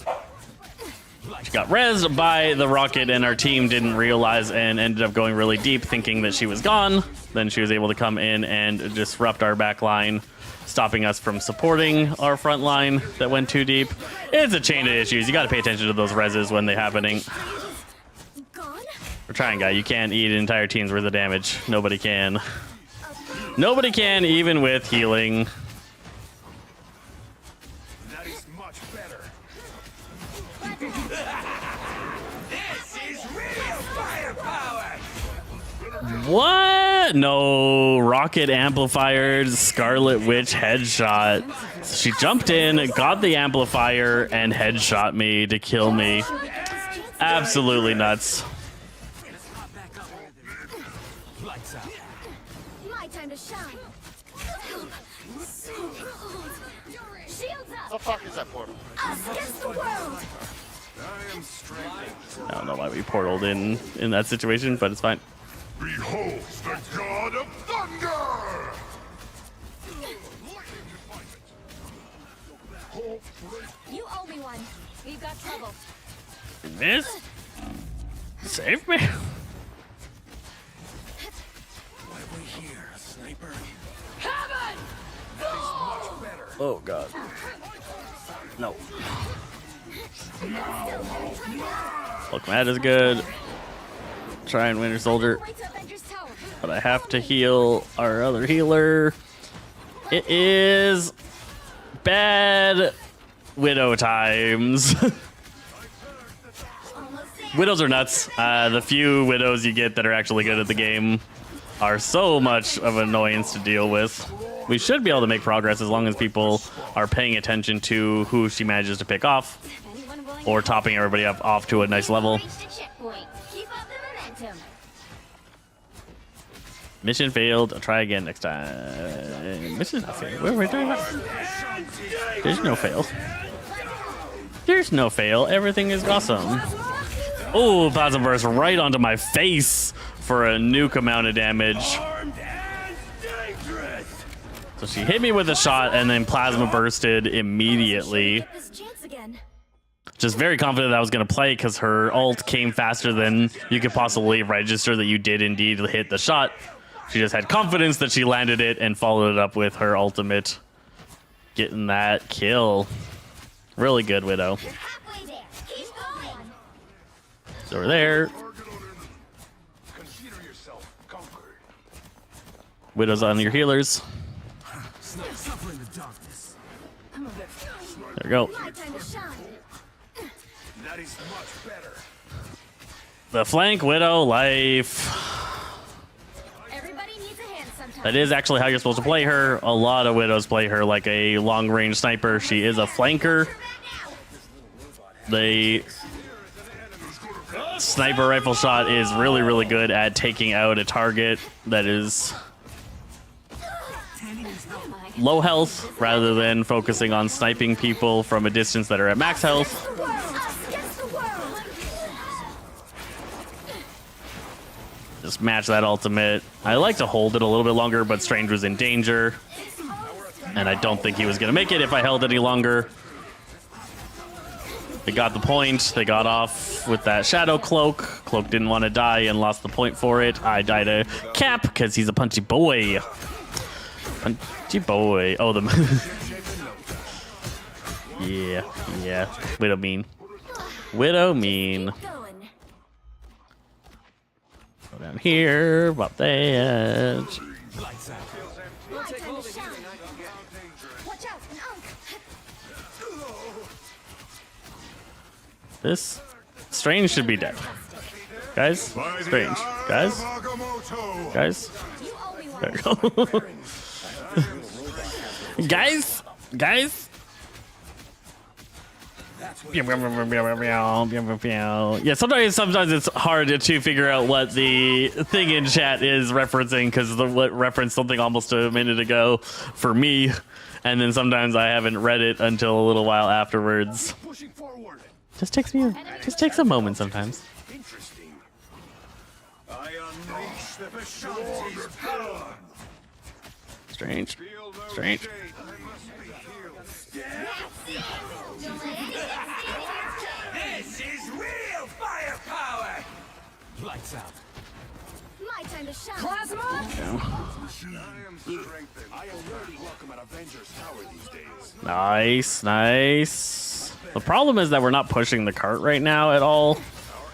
She got rezzed by the rocket and our team didn't realize and ended up going really deep thinking that she was gone. Then she was able to come in and disrupt our back line, stopping us from supporting our front line that went too deep. It's a chain of issues. You got to pay attention to those rezzes when they're happening. We're trying, guy. You can't eat an entire team's worth of damage. Nobody can. Nobody can, even with healing. That is much better. This is real firepower! What? No. Rocket amplifier, Scarlet Witch headshot. She jumped in, got the amplifier, and headshot me to kill me. Absolutely nuts. My time to shine. So cold. Shields The up. fuck is that portal? Us against the world. I am strengthened. I don't know why we portaled in that situation, but it's fine. Behold the god of thunder! You owe me one. We've got trouble. Miss? Save me. sniper. Oh god. No. Look, Matt is good. Try and Winter Soldier. But I have to heal our other healer. It is bad Widow times. Widows are nuts. The few Widows you get that are actually good at the game are so much of an annoyance to deal with. We should be able to make progress as long as people are paying attention to who she manages to pick off or topping everybody up off to a nice level. Reach the checkpoint. Keep up the momentum. Mission failed. I'll try again next time. Mission's not failed. What are we doing? There's no fail. There's no fail. Everything is awesome. Oh, Plasma Burst right onto my face for a nuke amount of damage. So she hit me with a shot and then Plasma Bursted immediately. Just very confident that I was going to play because her ult came faster than you could possibly register that you did indeed hit the shot. She just had confidence that she landed it and followed it up with her ultimate. Getting that kill. Really good, Widow. You're halfway there. Keep going. So we're there. Consider yourself conquered. Widow's on your healers. Suffer in the darkness. There we go. My time to shine. That is much better. The flank Widow life. Everybody needs a hand sometimes. That is actually how you're supposed to play her. A lot of Widows play her like a long-range sniper. She is a flanker. The sniper rifle shot is really, really good at taking out a target that is low health rather than focusing on sniping people from a distance that are at max health. Just match that ultimate. I like to hold it a little bit longer, but Strange was in danger. And I don't think he was going to make it if I held any longer. They got the point. They got off with that Shadow Cloak. Cloak didn't want to die and lost the point for it. I died to Cap because he's a punchy boy. Punchy boy. Oh, the... yeah. Widow mean. Widow mean. Go down here, about the edge. This Strange should be dead. Guys, Strange. Guys. There we go. Guys. Yeah, sometimes it's hard to figure out what the thing in chat is referencing because what referenced something almost a minute ago for me, and then sometimes I haven't read it until a little while afterwards. Just takes a moment sometimes. Interesting. I unleash the Vishanti's power. Strange. This is real firepower. Lights out. My time to shine. I am strengthened. I already welcome an Avengers Tower these days. Nice. The problem is that we're not pushing the cart right now at all. Our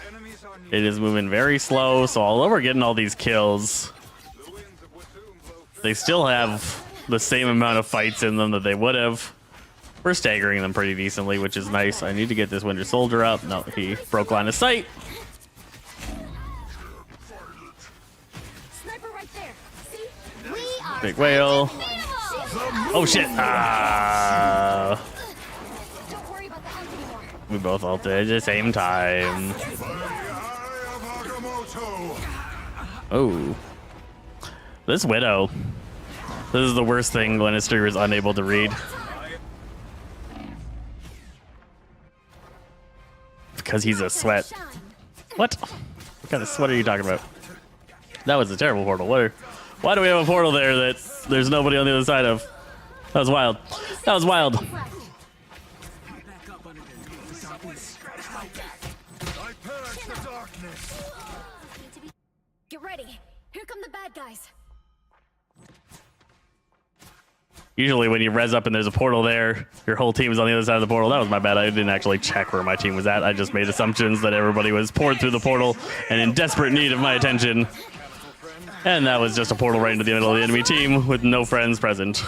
enemies are near. It is moving very slow, so although we're getting all these kills, The winds of Watum blow they still have the same amount of fights in them that they would have. We're staggering them pretty decently, which is nice. I need to get this Winter Soldier up. No, he broke line of sight. Sniper right there. See? We are Big whale. unbeatable. Oh shit. Don't worry about the hunt anymore. We both ulted at the same time. Oh. This Widow. This is the worst thing Lannister is unable to read. Because he's a sweat. What? What kind of sweat are you talking about? That was a terrible portal. Why do we have a portal there that there's nobody on the other side of? That was wild. That was wild. Back up under the darkness. I purge the darkness. Get ready. Here come the bad guys. Usually when you res up and there's a portal there, your whole team is on the other side of the portal. That was my bad. I didn't actually check where my team was at. I just made assumptions that everybody was poured through the portal and in desperate need of my attention. And that was just a portal right into the middle of the enemy team with no friends present. Down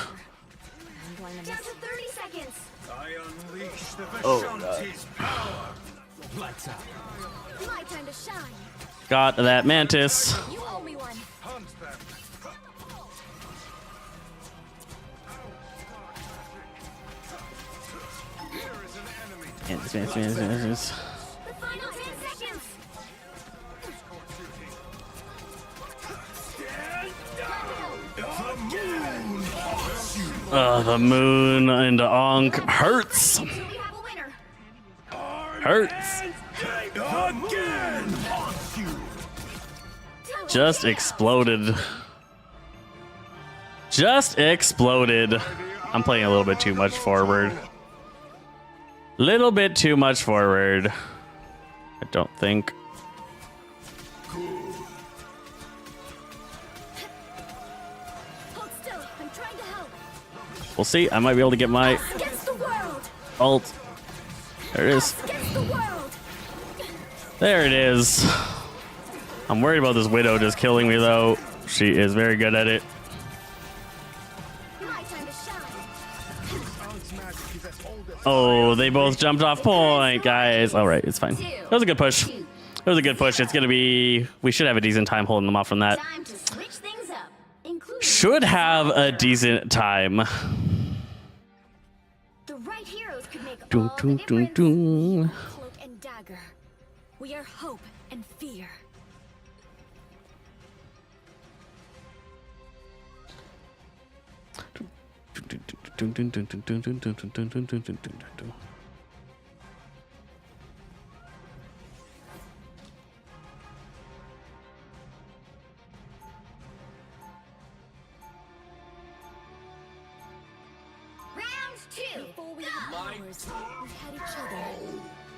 to 30 seconds. I unleash the Oh, Vishanti's power. Lights out. My time to shine. Got that mantis. You owe me one. Hunt them. Here is an enemy. The final 10 seconds. The moon into Ankh hurts. So we have a winner. Hurts. Again! Just exploded. Just exploded. I'm playing a little bit too much forward. Little bit too much forward. I don't think. Hold still. I'm trying to help. We'll see. I might be able to get my Against the world. ult. There it is. Against the world. There it is. I'm worried about this Widow just killing me, though. She is very good at it. My time to shine. Oh, they both jumped off point, guys. All right, it's fine. That was a good push. That was a good push. It's going to be... We should have a decent time holding them off from that. Time to switch things up. Including Should have a decent time. the right heroes could make Dun, all dun, the dun, difference. dun. Cloak and dagger. We are hope and fear. Round 2. Before we had powers, we had each other.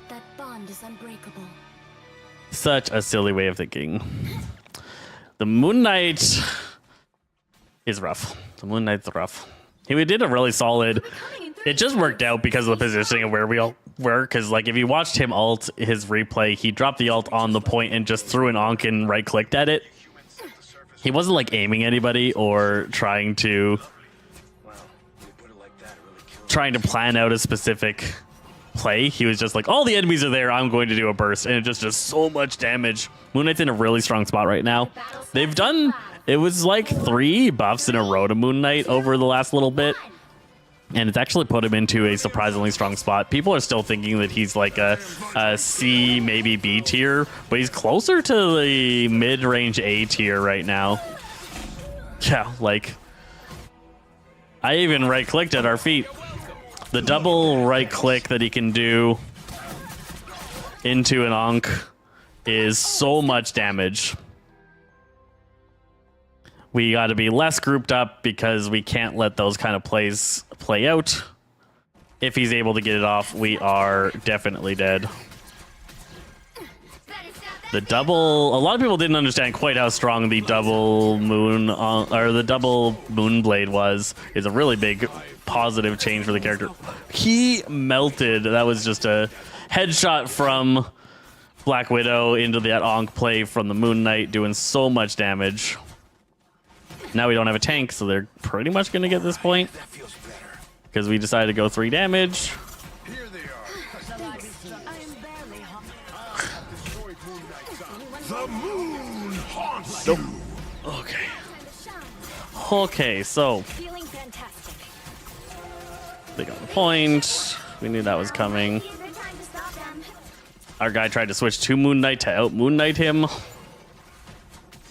That bond is unbreakable. Such a silly way of thinking. The Moon Knight is rough. The Moon Knight's rough. He did a really solid. It just worked out because of the positioning of where we all were. Because like if you watched him ult his replay, he dropped the ult on the point and just threw an Ankh and right clicked at it. He wasn't like aiming anybody or trying to plan out a specific play. He was just like, all the enemies are there, I'm going to do a burst, and it just does so much damage. Moon Knight's in a really strong spot right now. They've done, it was like 3 buffs in a row to Moon Knight over the last little bit, and it's actually put him into a surprisingly strong spot. People are still thinking that he's like a C, maybe B tier, but he's closer to the mid-range A tier right now. Yeah, like, I even right-clicked at our feet. The double right click that he can do into an Ankh is so much damage. We got to be less grouped up because we can't let those kind of plays play out. If he's able to get it off, we are definitely dead. The double, a lot of people didn't understand quite how strong the double moon or the double moon blade was. Is a really big positive change for the character. He melted. That was just a headshot from Black Widow into that Ankh play from the Moon Knight, doing so much damage. Now we don't have a tank, so they're pretty much going to get this point because we decided to go 3 damage. Here they are. The moon haunts you. Okay. Okay, so Feeling fantastic. they got the point. We knew that was coming. Good time to stop them. Our guy tried to switch to Moon Knight to out Moon Knight him.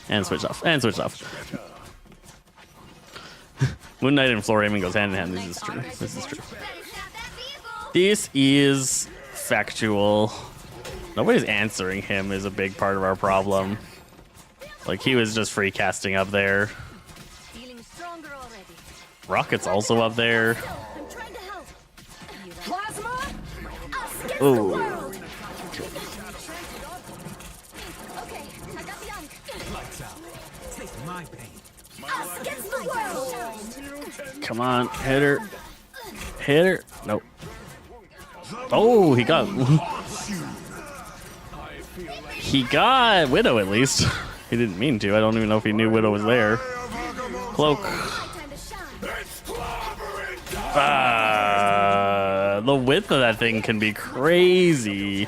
And switch off. And switch off. Moon Knight and floor aiming goes hand in hand. This is true. This is true. This is factual. Nobody's answering him is a big part of our problem. Like, he was just free casting up there. Feeling stronger already. Rocket's also up there. I'm trying to help. Plasma? Us against the Ooh. world. Okay, I got the Ankh. Lights out. Take my pain. Us against the world. Come on, hit her. Hit her. Nope. Oh, he got... he got Widow at least. He didn't mean to. I don't even know if he knew Widow was there. Cloak. The width of that thing can be crazy.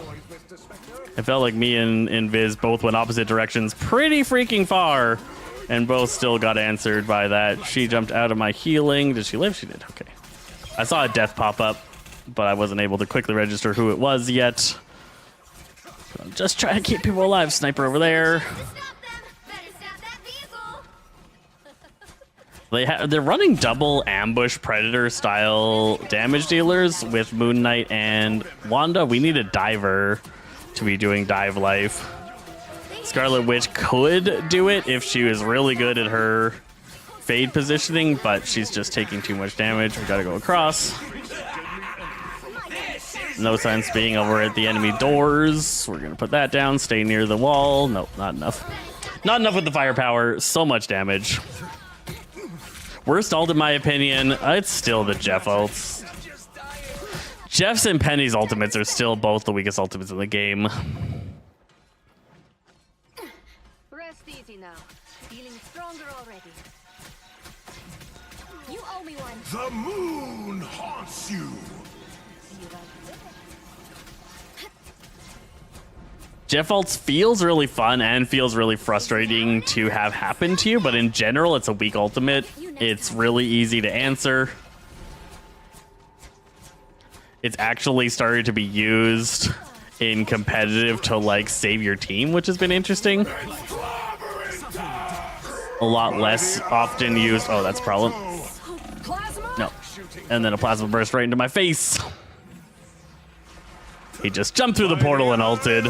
It felt like me and Viz both went opposite directions pretty freaking far, and both still got answered by that. She jumped out of my healing. Did she live? She did. Okay. I saw a death pop up, but I wasn't able to quickly register who it was yet. I'm just trying to keep people alive. Sniper over there. They're running double ambush predator style damage dealers with Moon Knight and Wanda. We need a diver to be doing dive life. Scarlet Witch could do it if she was really good at her fade positioning, but she's just taking too much damage. We gotta go across. No sense being over at the enemy doors. We're gonna put that down. Stay near the wall. Nope, not enough. Not enough with the firepower. So much damage. Worst ult in my opinion, it's still the Jeff ults. Jeff's and Penny's ultimates are still both the weakest ultimates in the game. Rest easy now. Feeling stronger already. You owe me one. The moon haunts you. Jeff ults feels really fun and feels really frustrating to have happen to you, but in general, it's a weak ultimate. It's really easy to answer. It's actually started to be used in competitive to like save your team, which has been interesting. A lot less often used. Oh, that's a problem. No. And then a plasma burst right into my face. He just jumped through the portal and ulted.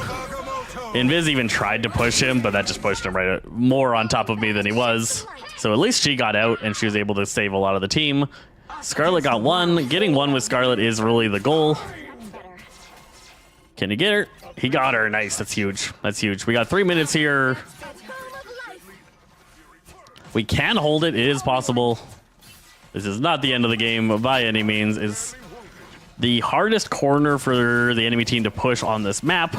Invis even tried to push him, but that just pushed him right more on top of me than he was. So at least she got out and she was able to save a lot of the team. Scarlet got one. Getting one with Scarlet is really the goal. Can you get her? He got her. Nice. That's huge. That's huge. We got 3 minutes here. We can hold it. It is possible. This is not the end of the game by any means. It's the hardest corner for the enemy team to push on this map.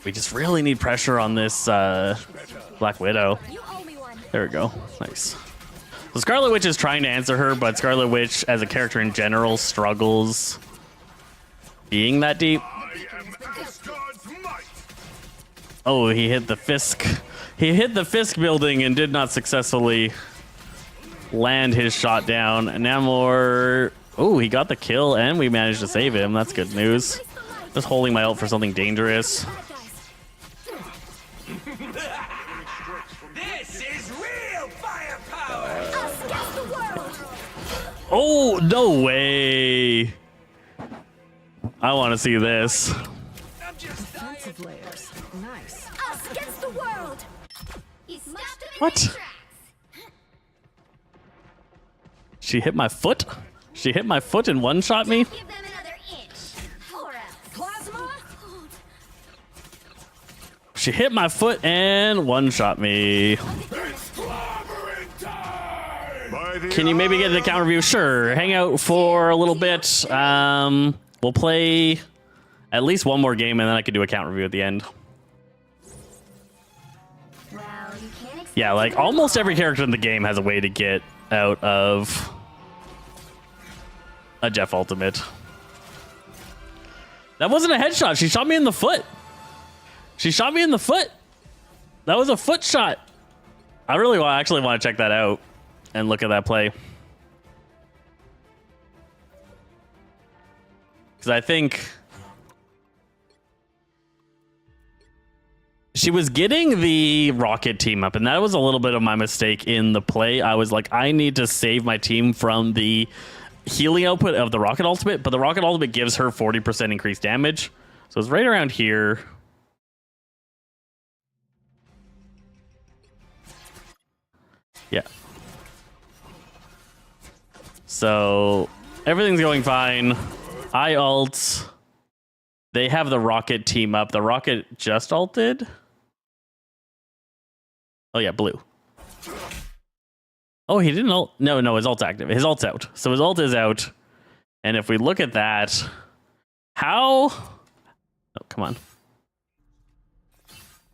We just really need pressure on this Black Widow. There we go. Nice. So Scarlet Witch is trying to answer her, but Scarlet Witch as a character in general struggles being that deep. Oh, he hit the Fisk. He hit the Fisk building and did not successfully land his shot down. Namor. Oh, he got the kill and we managed to save him. That's good news. Just holding my ult for something dangerous. This is real firepower! Us against the world. Oh, no way. I want to see this. Defensive layers. Nice. Us against the world. What? She hit my foot? She hit my foot and one-shot me? Give them another inch. Or else. Plasma. She hit my foot and one-shot me. Can you maybe get an account review? Sure. Hang out for a little bit. We'll play at least one more game and then I can do account review at the end. Yeah, like almost every character in the game has a way to get out of a Jeff ultimate. That wasn't a headshot. She shot me in the foot. She shot me in the foot. That was a foot shot. I really actually want to check that out and look at that play. Because I think she was getting the rocket team up, and that was a little bit of my mistake in the play. I was like, I need to save my team from the healing output of the rocket ultimate, but the rocket ultimate gives her 40% increased damage. So it's right around here. Yeah. So everything's going fine. I ult. They have the Rocket team up. The Rocket just ulted. Oh yeah, blue. Oh, he didn't ult. No, his ult's active. His ult's out. So his ult is out. And if we look at that, how? Oh, come on.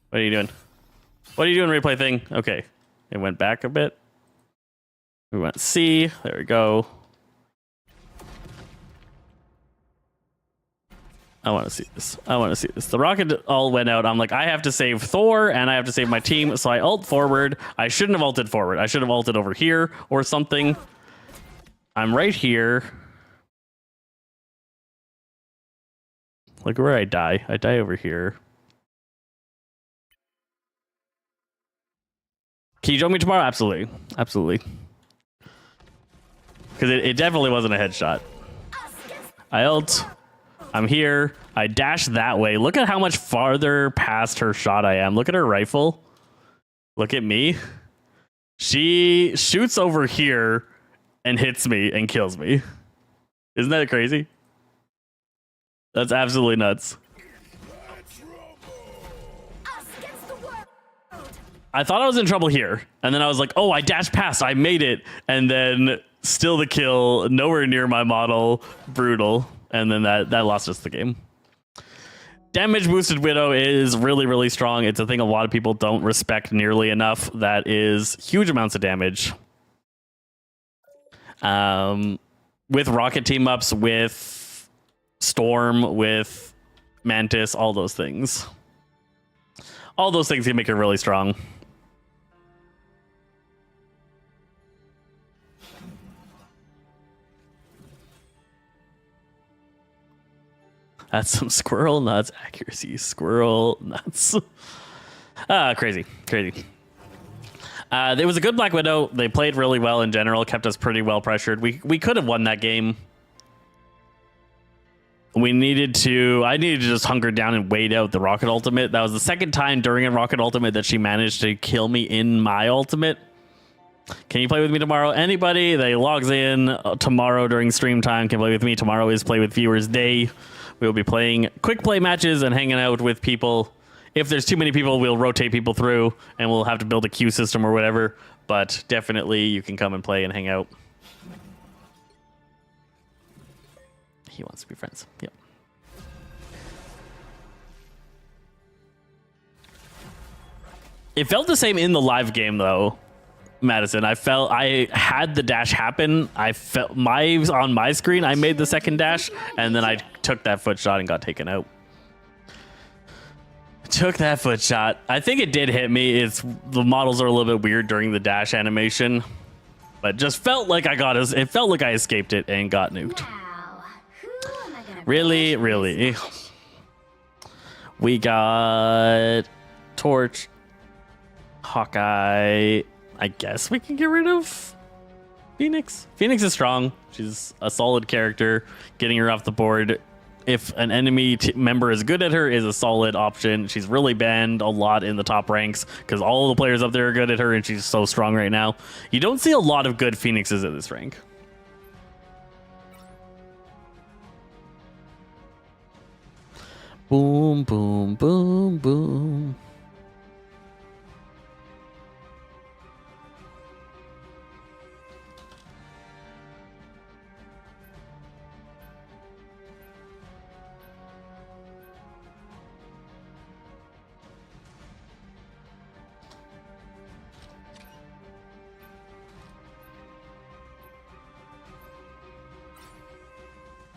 What are you doing? What are you doing, replay thing? Okay. It went back a bit. We went C. There we go. I want to see this. I want to see this. The rocket all went out. I'm like, I have to save Thor and I have to save my team. So I ult forward. I shouldn't have ulted forward. I should have ulted over here or something. I'm right here. Look where I die. I die over here. Can you join me tomorrow? Absolutely. Absolutely. Because it definitely wasn't a headshot. I ult. I'm here. I dash that way. Look at how much farther past her shot I am. Look at her rifle. Look at me. She shoots over here and hits me and kills me. Isn't that crazy? That's absolutely nuts. I thought I was in trouble here. And then I was like, oh, I dashed past. I made it. And then still the kill. Nowhere near my model. Brutal. And then that lost us the game. Damage boosted Widow is really, really strong. It's a thing a lot of people don't respect nearly enough. That is huge amounts of damage. With rocket team ups, with Storm, with Mantis, all those things. All those things can make it really strong. That's some squirrel nuts accuracy. Squirrel nuts. Crazy. There was a good Black Widow. They played really well in general, kept us pretty well pressured. We could have won that game. I needed to just hunker down and wait out the Rocket ultimate. That was the second time during a Rocket ultimate that she managed to kill me in my ultimate. Can you play with me tomorrow? Anybody that logs in tomorrow during stream time can play with me. Tomorrow is Play with Viewers Day. We'll be playing quick play matches and hanging out with people. If there's too many people, we'll rotate people through and we'll have to build a queue system or whatever. But definitely you can come and play and hang out. He wants to be friends. Yep. It felt the same in the live game though, Madison. I had the dash happen. I felt on my screen, I made the second dash and then I took that foot shot and got taken out. Took that foot shot. I think it did hit me. The models are a little bit weird during the dash animation, but just felt like it felt like I escaped it and got nuked. Really. We got Torch, Hawkeye. I guess we can get rid of Phoenix. Phoenix is strong. She's a solid character. Getting her off the board, if an enemy member is good at her, is a solid option. She's really banned a lot in the top ranks because all the players up there are good at her and she's so strong right now. You don't see a lot of good Phoenixes at this rank. Boom, boom, boom, boom.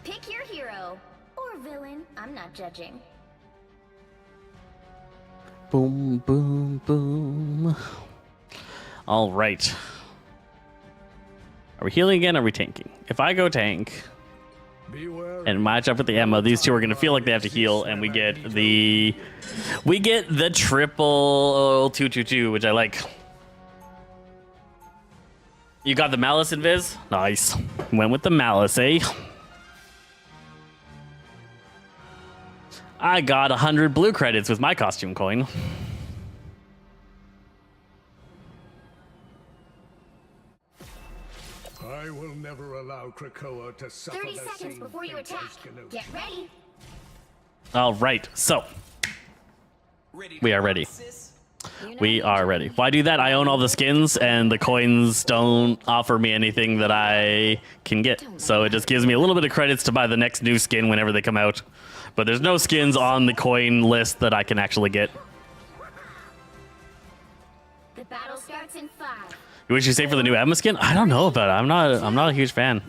Pick your hero or villain. I'm not judging. Boom, boom, boom. All right. Are we healing again? Or are we tanking? If I go tank and match up with the Emma, these two are going to feel like they have to heal, and we get the triple 222, which I like. You got the Malice invis? Nice. Went with the Malice, eh? I got 100 blue credits with my costume coin. I will never allow Krakoa to suffer 30 seconds before you attack. Get ready. All right, so we are ready. We are ready. Why do that? I own all the skins, and the coins don't offer me anything that I can get. So it just gives me a little bit of credits to buy the next new skin whenever they come out. But there's no skins on the coin list that I can actually get. The battle starts in 5. You wish you say for the new Emma skin? I don't know about it. I'm not a huge fan.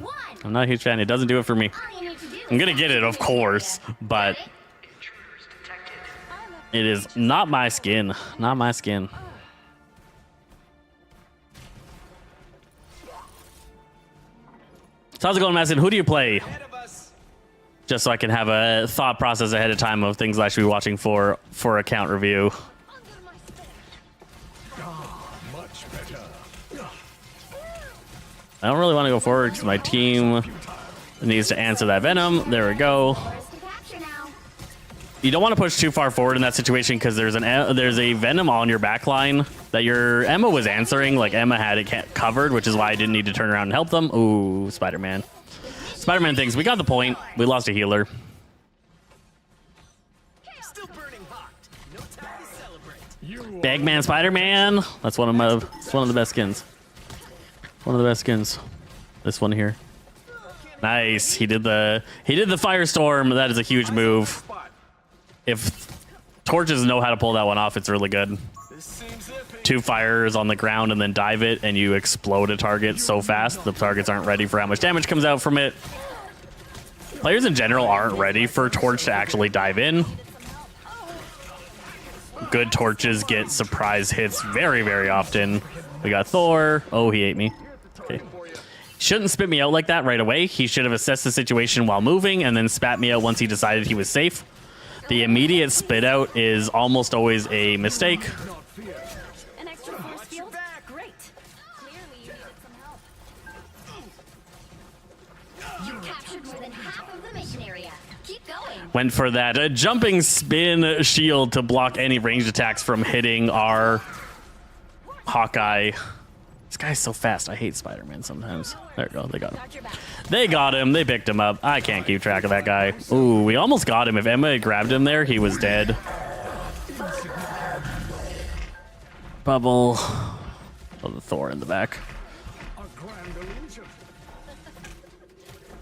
I'm not a huge fan. It doesn't do it for me. All you need to do I'm is gonna get it, of course, but it is not my skin. Not my skin. So how's it going, Madison? Who do you play? Just so I can have a thought process ahead of time of things I should be watching for account review. Much better. I don't really want to go forward because my team needs to answer that Venom. There we go. yours to capture now. You don't want to push too far forward in that situation because there's a Venom on your back line that your Emma was answering. Like Emma had it covered, which is why I didn't need to turn around and help them. Ooh, Spider-Man. Spider-Man thinks we got the point. We lost a healer. Still burning hot. No time to celebrate. Bagman Spider-Man. That's one of the best skins. One of the best skins. This one here. Nice. He did the Firestorm. That is a huge move. If torches know how to pull that one off, it's really good. This seems iffy. 2 fires on the ground and then dive it, and you explode a target so fast the targets aren't ready for how much damage comes out from it. Players in general aren't ready for torch to actually dive in. Good torches get surprise hits very, very often. We got Thor. Oh, he ate me. Okay. Shouldn't spit me out like that right away. He should have assessed the situation while moving and then spat me out once he decided he was safe. The immediate spit out is almost always a mistake. An extra force field? Great. Clearly you needed some help. You captured more than half of the mission area. Keep going. Went for that jumping spin shield to block any ranged attacks from hitting our Hawkeye. This guy's so fast. I hate Spider-Man sometimes. There we go. They got him. They got him. They picked him up. I can't keep track of that guy. Ooh, we almost got him. If Emma had grabbed him there, he was dead. Bubble. Oh, the Thor in the back.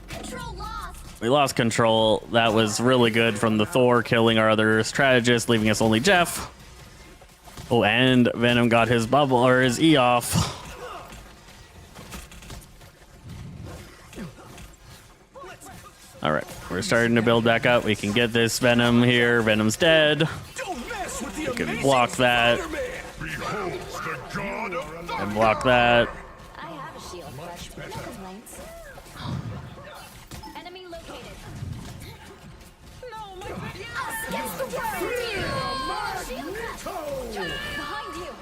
Control lost. We lost control. That was really good from the Thor killing our other strategist, leaving us only Jeff. Oh, and Venom got his bubble or his E off. All right, we're starting to build back up. We can get this Venom here. Venom's dead. Don't mess with the We can amazing block that Spider-Man. Behold the god of thunder. and block that. I have a shield, but no complaints. Enemy located. No, my Against the world. Behind you.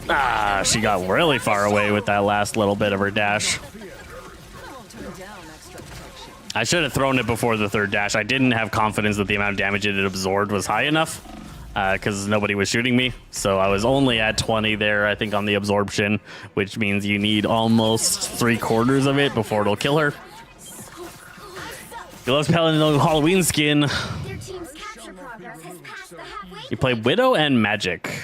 Ah, she got really far away with that last little bit of her dash. I won't turn down extra protection. I should have thrown it before the third dash. I didn't have confidence that the amount of damage it absorbed was high enough because nobody was shooting me. So I was only at 20 there, I think, on the absorption, which means you need almost 3/4 of it before it'll kill her. He loves Paladin Halloween skin. Their team's capture progress has passed the halfway. You play Widow and Magic.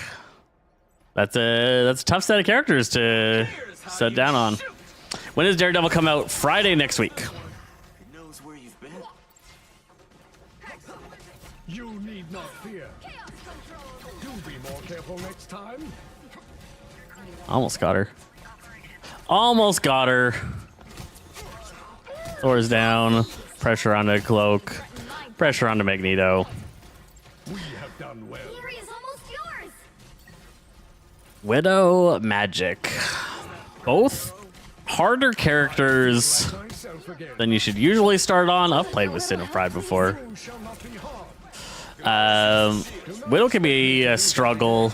That's a tough set of characters to set down on. When does Daredevil come out? Friday next week. knows where you've been. You need not fear. Do be more careful next time. Almost got her. Almost got her. Thor's down. Pressure onto Cloak. Pressure onto Magneto. We have done well. The area is almost yours. Widow, Magic. Both harder characters Myself again. than you should usually start on. I've played with Sin of Pride before. You shall not be harmed. Widow can be a struggle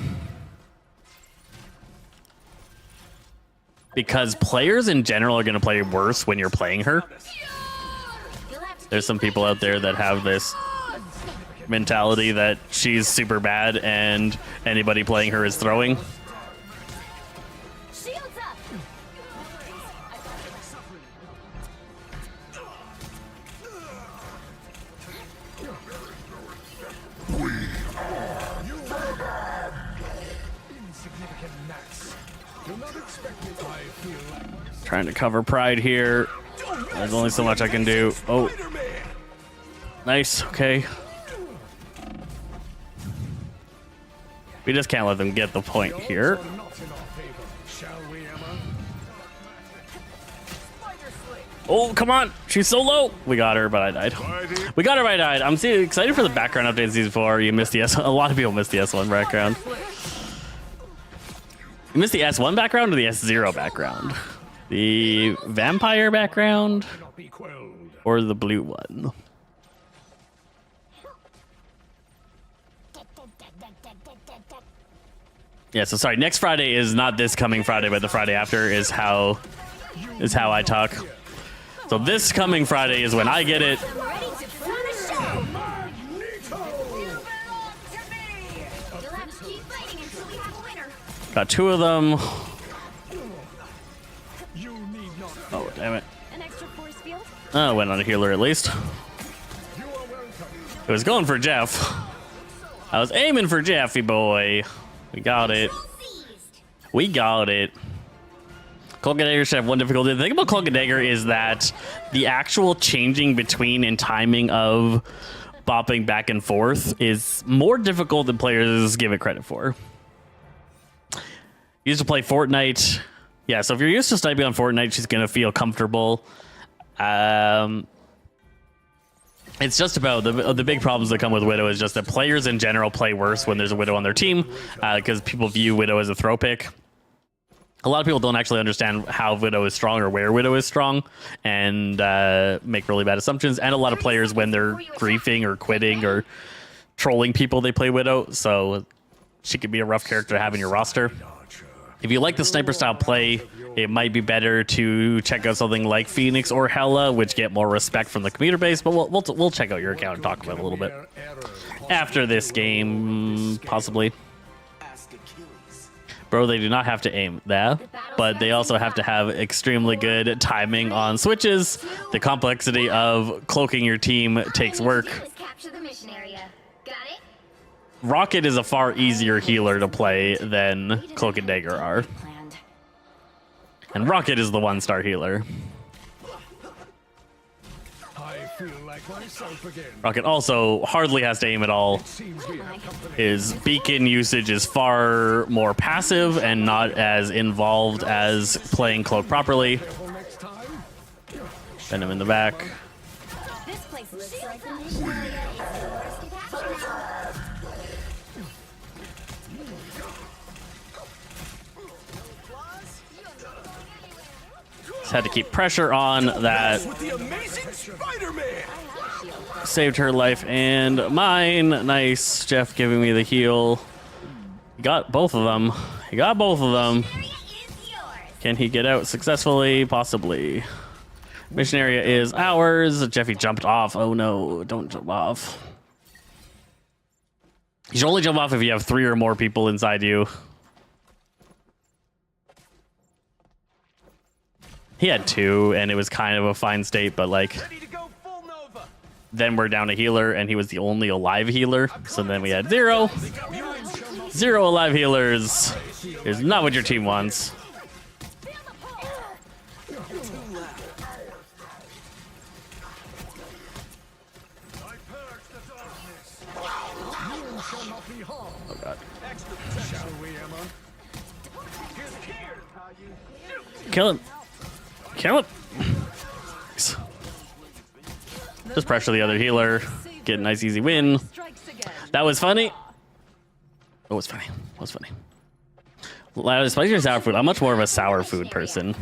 because players in general are going to play worse when you're playing her. You'll have to There's some people out there that have this mentality that she's super bad and anybody playing her is throwing. shields up. Trying to cover Pride here. There's only so much I can do. Oh. Nice. Okay. We just can't let them get the point here. Oh, come on. She's so low. We got her, but I died. We got her, but I died. I'm excited for the background updates season 4. You missed the S. A lot of people missed the S1 background. You missed the S1 background or the S0 background? The vampire background or the blue one? Yeah, so sorry. Next Friday is not this coming Friday, but the Friday after is how I talk. So this coming Friday is when I get it. Got 2 of them. Oh, damn it. Oh, went on a healer at least. It was going for Jeff. I was aiming for Jeffy boy. We got it. We got it. Cloak and Dagger should have one difficulty. The thing about Cloak and Dagger is that the actual changing between and timing of bopping back and forth is more difficult than players give it credit for. Used to play Fortnite. Yeah, so if you're used to sniping on Fortnite, she's going to feel comfortable. It's just about the big problems that come with Widow is just that players in general play worse when there's a Widow on their team because people view Widow as a throw pick. A lot of people don't actually understand how Widow is strong or where Widow is strong and make really bad assumptions. And a lot of players, when they're griefing or quitting or trolling people, they play Widow. So she could be a rough character to have in your roster. If you like the sniper style play, it might be better to check out something like Phoenix or Hella, which get more respect from the commuter base. But we'll check out your account and talk about it a little bit after this game, possibly. Bro, they do not have to aim there, but they also have to have extremely good timing on switches. The complexity of cloaking your team takes work. Rocket is a far easier healer to play than Cloak and Dagger are. And Rocket is the 1-star healer. Rocket also hardly has to aim at all. His beacon usage is far more passive and not as involved as playing Cloak properly. Send him in the back. Just had to keep pressure on that. Saved her life and mine. Nice. Jeff giving me the heal. He got both of them. He got both of them. Can he get out successfully? Possibly. Mission area is ours. Jeffy jumped off. Oh no, don't jump off. You should only jump off if you have 3 or more people inside you. He had 2, and it was kind of a fine state, but like, then we're down a healer, and he was the only alive healer. So then we had 0. 0 alive healers is not what your team wants. Oh god. Kill him. Kill him. Nice. Just pressure the other healer. Get a nice easy win. That was funny. It was funny. It was funny. Spicy or sour food? I'm much more of a sour food person.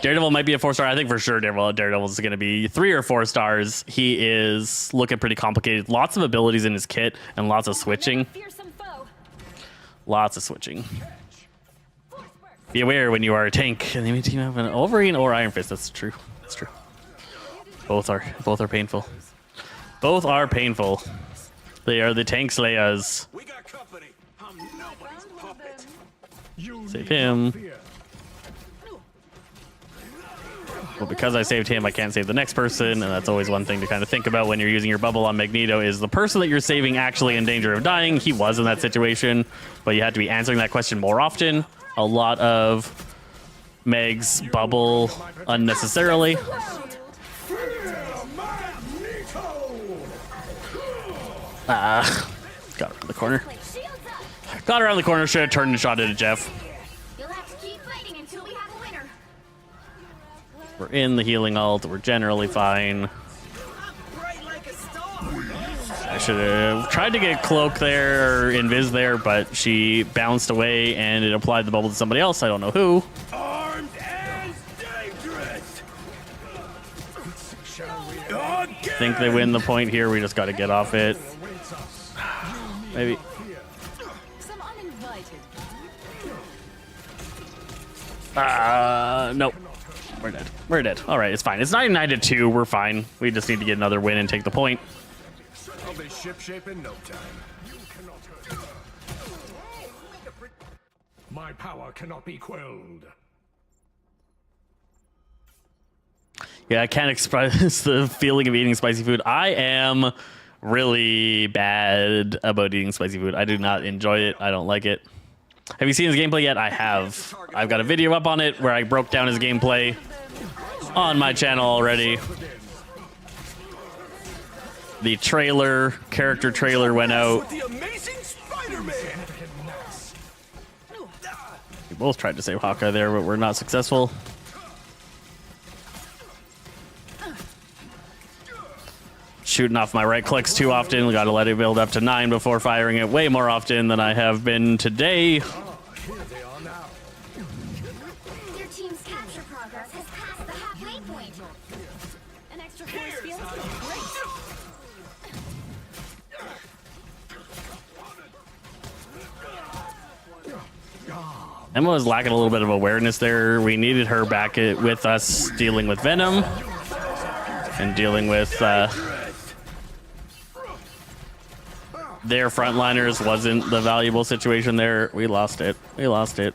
Daredevil might be a 4-star. I think for sure Daredevil is going to be 3 or 4 stars. He is looking pretty complicated. Lots of abilities in his kit and lots of switching. Lots of switching. Be aware when you are a tank and the team have an Wolverine or Iron Fist. That's true. That's true. Both are painful. Both are painful. They are the tank slayers. We got company. I'm nobody's puppet. Save him. Well, because I saved him, I can't save the next person, and that's always one thing to kind of think about when you're using your bubble on Magneto. Is the person that you're saving actually in danger of dying? He was in that situation, but you had to be answering that question more often. A lot of Meg's bubble unnecessarily. Got around the corner. Got around the corner. Should have turned and shot it at Jeff. You'll have to keep fighting until we have a winner. We're in the healing ult. We're generally fine. I should have tried to get cloak there or invis there, but she bounced away and it applied the bubble to somebody else. I don't know who. Armed and dangerous. I think they win the point here. We just got to get off it. Maybe. Some uninvited. Nope. We're dead. We're dead. All right, it's fine. It's 99-2. We're fine. We just need to get another win and take the point. I'll be shipshape in no time. My power cannot be quelled. Yeah, I can't express the feeling of eating spicy food. I am really bad about eating spicy food. I do not enjoy it. I don't like it. Have you seen his gameplay yet? I have. I've got a video up on it where I broke down his gameplay on my channel already. The character trailer went out. The amazing Spider-Man. We both tried to save Hawkeye there, but we're not successful. Shooting off my right clicks too often. We gotta let it build up to 9 before firing it way more often than I have been today. Your team's capture progress has passed the halfway point. An extra force field. Great. Emma was lacking a little bit of awareness there. We needed her back with us dealing with Venom and dealing with their frontliners. Wasn't the valuable situation there. We lost it. We lost it.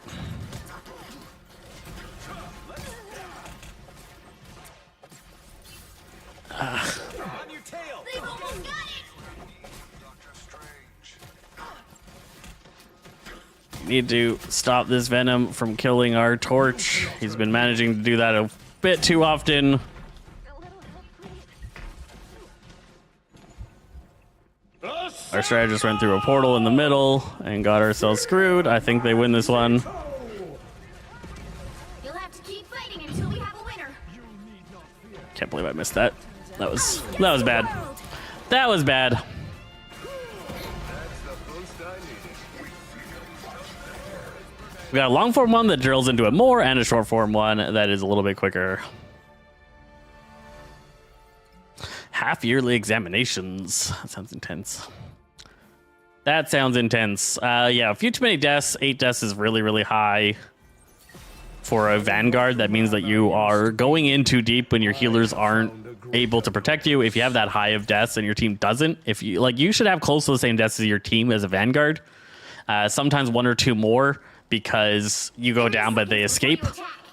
On your tail. They've almost got it. Need to stop this Venom from killing our Torch. He's been managing to do that a bit too often. Our strategist went through a portal in the middle and got ourselves screwed. I think they win this one. You'll have to keep fighting until we have a winner. Can't believe I missed that. That was bad. That was bad. We got a long form one that drills into it more and a short form one that is a little bit quicker. Half yearly examinations. That sounds intense. That sounds intense. Yeah, a few too many deaths. 8 deaths is really, really high for a Vanguard. That means that you are going in too deep when your healers aren't able to protect you. If you have that high of deaths and your team doesn't, you should have close to the same deaths as your team as a Vanguard. Sometimes 1 or 2 more because you go down but they escape.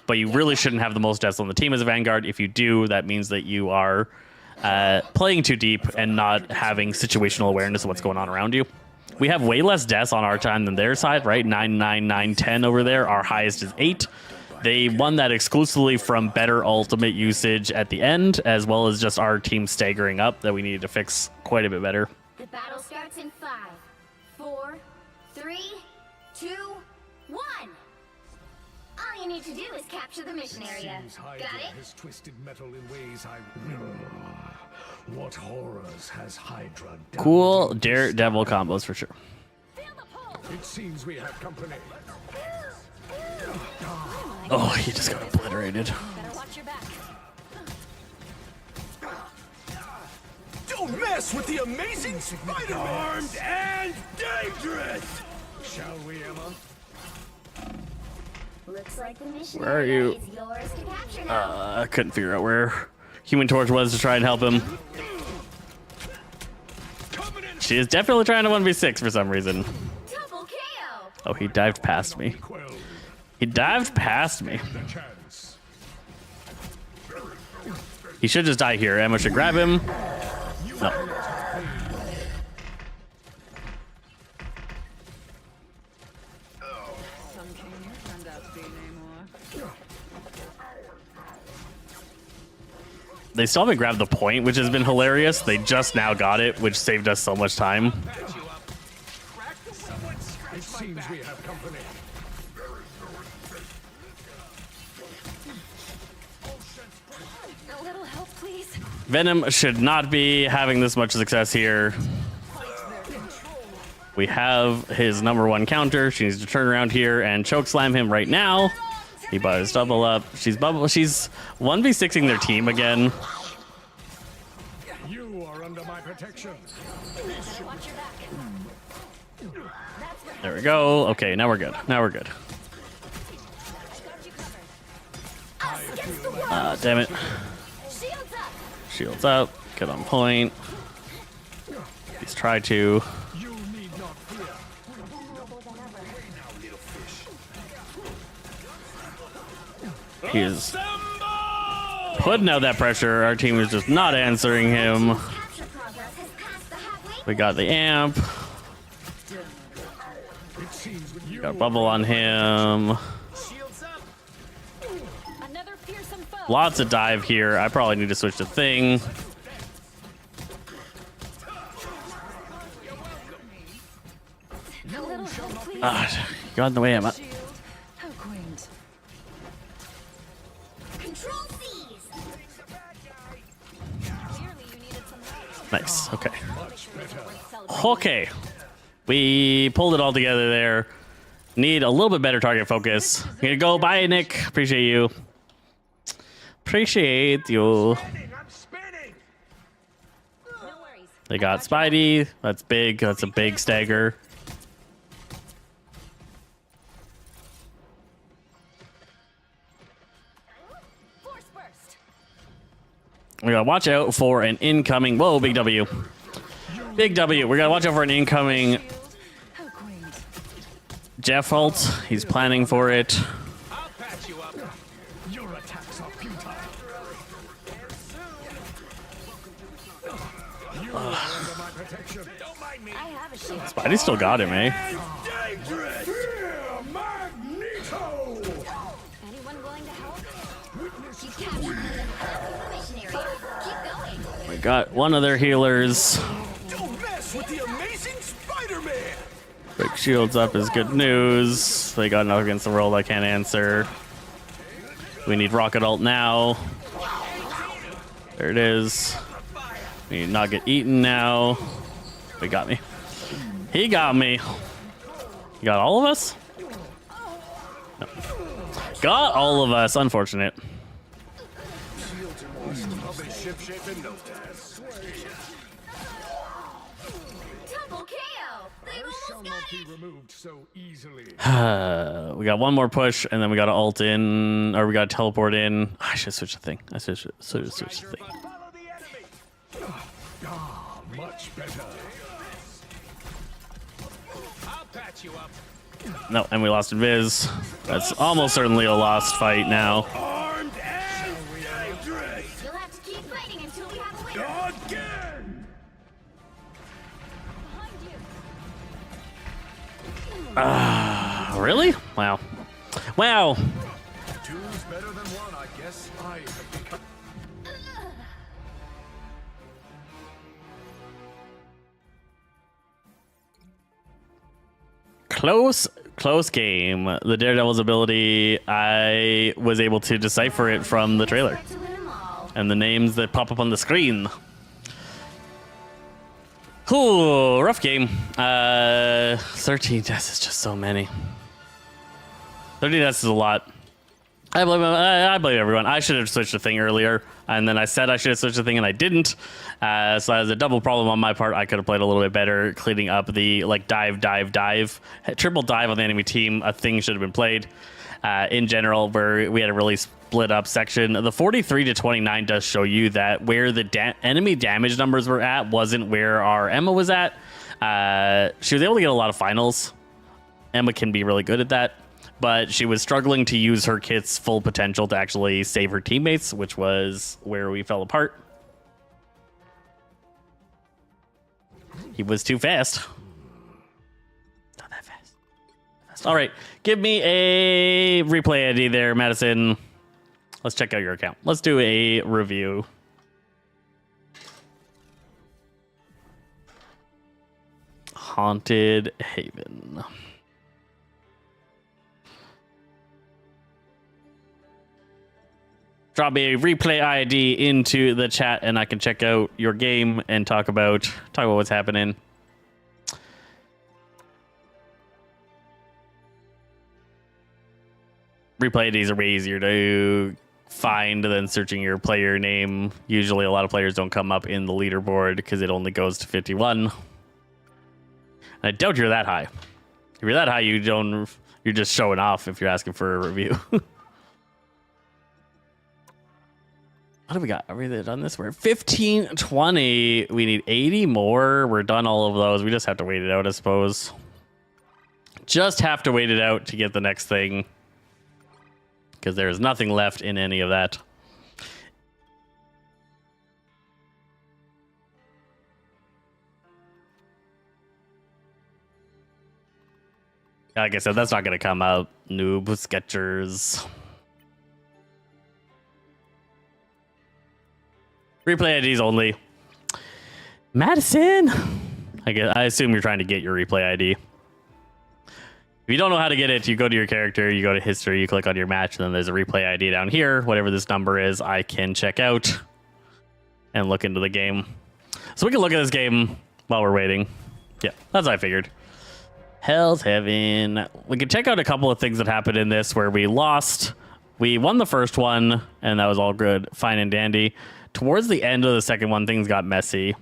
But you really shouldn't have the most deaths on the team as a Vanguard. If you do, that means that you are playing too deep and not having situational awareness of what's going on around you. We have way less deaths on our time than their side, right? 9, 9, 9, 10 over there. Our highest is 8. They won that exclusively from better ultimate usage at the end, as well as just our team staggering up that we needed to fix quite a bit better. The battle starts in 5, 4, 3, 2, 1. All you need to do is capture the mission area. Got it? Has twisted metal in ways I. What horrors has Hydra done? Cool Daredevil combos for sure. It seems we have company. Oh, he just got obliterated. Better watch your back. Don't mess with the amazing Spider-Man. Armed and dangerous. Shall we, Emma? Looks like the mission Where are you? is yours to capture now. I couldn't figure out where Human Torch was to try and help him. She is definitely trying to 1v6 for some reason. Double KO. Oh, he dived past me. Quelled He dived past me. the chance. He should just die here. Emma should grab him. No. Sun King turned out to be Namor. They still haven't grabbed the point, which has been hilarious. They just now got it, which saved us so much time. It seems we have company. A little help, please. Venom should not be having this much success here. We have his #1 counter. She needs to turn around here and choke slam him right now. He bought his double up. She's 1v6ing their team again. You are under my protection. Watch your back. There we go. Okay, now we're good. Now we're good. Damn it. Shields up. Shields up. Get on point. He's tried to. You need not fear. He's putting out that pressure. Our team is just not answering him. Capture progress has passed the halfway. We got the amp. It seems you Got a bubble on him. Another fearsome foe. Lots of dive here. I probably need to switch to thing. A little help, please. Got in the way. Shield. How quaint. Control C's. Clearly you needed some help. Nice. Okay. Celebrate. Okay. We pulled it all together there. Need a little bit better target focus. Gonna go. Bye, Nick. Appreciate you. Appreciate you. I'm spinning. No worries. They got Spidey. That's big. That's a big stagger. Force burst. We gotta watch out for an incoming. Whoa, big W. Big W. We gotta watch out for an incoming Shield. How quaint. Jeff ult. He's planning for it. Your attacks are futile. You are under my protection. Don't mind me. I have a shield. Spidey still got him, eh? Fear Magneto. Anyone willing to help? You captured the mission area. Keep going. We got one of their healers. Don't mess with the amazing Spider-Man. Big shields up is good news. They got enough against the world I can't answer. We need rocket ult now. There it is. We need not get eaten now. He got me. He got me. You got all of us? No. Got all of us. Unfortunate. I'll be ship-shape in no time. Double KO. They Shall almost not got be it. removed so easily. We got one more push, and then we got to ult in, or we got to teleport in. I should switch the thing. I should switch the thing. Follow the enemy. Ah, much better. I'll patch you up. No, and we lost Invis. That's almost certainly a lost fight now. Armed and dangerous. You'll have to keep fighting until we have a winner. Again. Behind you. Really? Wow. Wow. Two's better than one, I guess. I have become. Close game. The Daredevil's ability, I was able to decipher it from the trailer To win 'em all. and the names that pop up on the screen. Ooh, rough game. 13 deaths is just so many. 30 deaths is a lot. I blame everyone. I should have switched the thing earlier, and then I said I should have switched the thing, and I didn't. So that was a double problem on my part. I could have played a little bit better, cleaning up the dive, triple dive on the enemy team. A thing should have been played. In general, where we had a really split up section. The 43 to 29 does show you that where the enemy damage numbers were at wasn't where our Emma was at. She was able to get a lot of finals. Emma can be really good at that. But she was struggling to use her kit's full potential to actually save her teammates, which was where we fell apart. He was too fast. Not that fast. All right, give me a replay ID there, Madison. Let's check out your account. Let's do a review. Haunted Haven. Drop a replay ID into the chat and I can check out your game and talk about what's happening. Replay IDs are way easier to find than searching your player name. Usually a lot of players don't come up in the leaderboard because it only goes to 51. I doubt you're that high. If you're that high, you're just showing off if you're asking for a review. What do we got? Are we done this? We're 15, 20. We need 80 more. We're done all of those. We just have to wait it out, I suppose. Just have to wait it out to get the next thing. Because there is nothing left in any of that. Like I said, that's not going to come out. Noob Sketchers. Replay IDs only. Madison! I assume you're trying to get your replay ID. If you don't know how to get it, you go to your character, you go to history, you click on your match, and then there's a replay ID down here. Whatever this number is, I can check out and look into the game. So we can look at this game while we're waiting. Yeah, that's what I figured. Hell's Heaven. We can check out a couple of things that happened in this where we lost. We won the first one, and that was all good, fine and dandy. Towards the end of the second one, things got messy.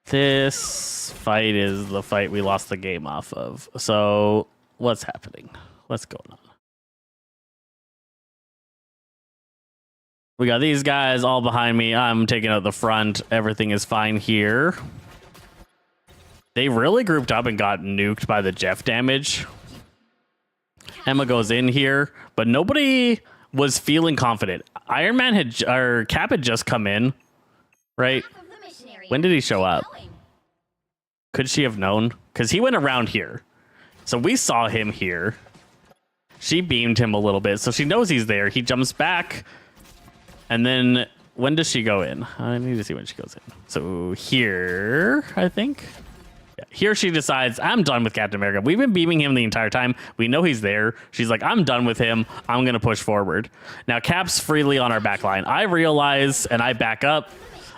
This fight is the fight we lost the game off of. So, what's happening? What's going on? We got these guys all behind me. I'm taking out the front. Everything is fine here. They really grouped up and got nuked by the Jeff damage. Emma goes in here, but nobody was feeling confident. Iron Man or Cap had just come in, right? When did he show up? Could she have known? Because he went around here. So we saw him here. She beamed him a little bit, so she knows he's there. He jumps back. And then when does she go in? I need to see when she goes in. So here, I think. Yeah, here she decides, I'm done with Captain America. We've been beaming him the entire time. We know he's there. She's like, I'm done with him. I'm going to push forward. Now, Cap's freely on our back line. I realize, and I back up.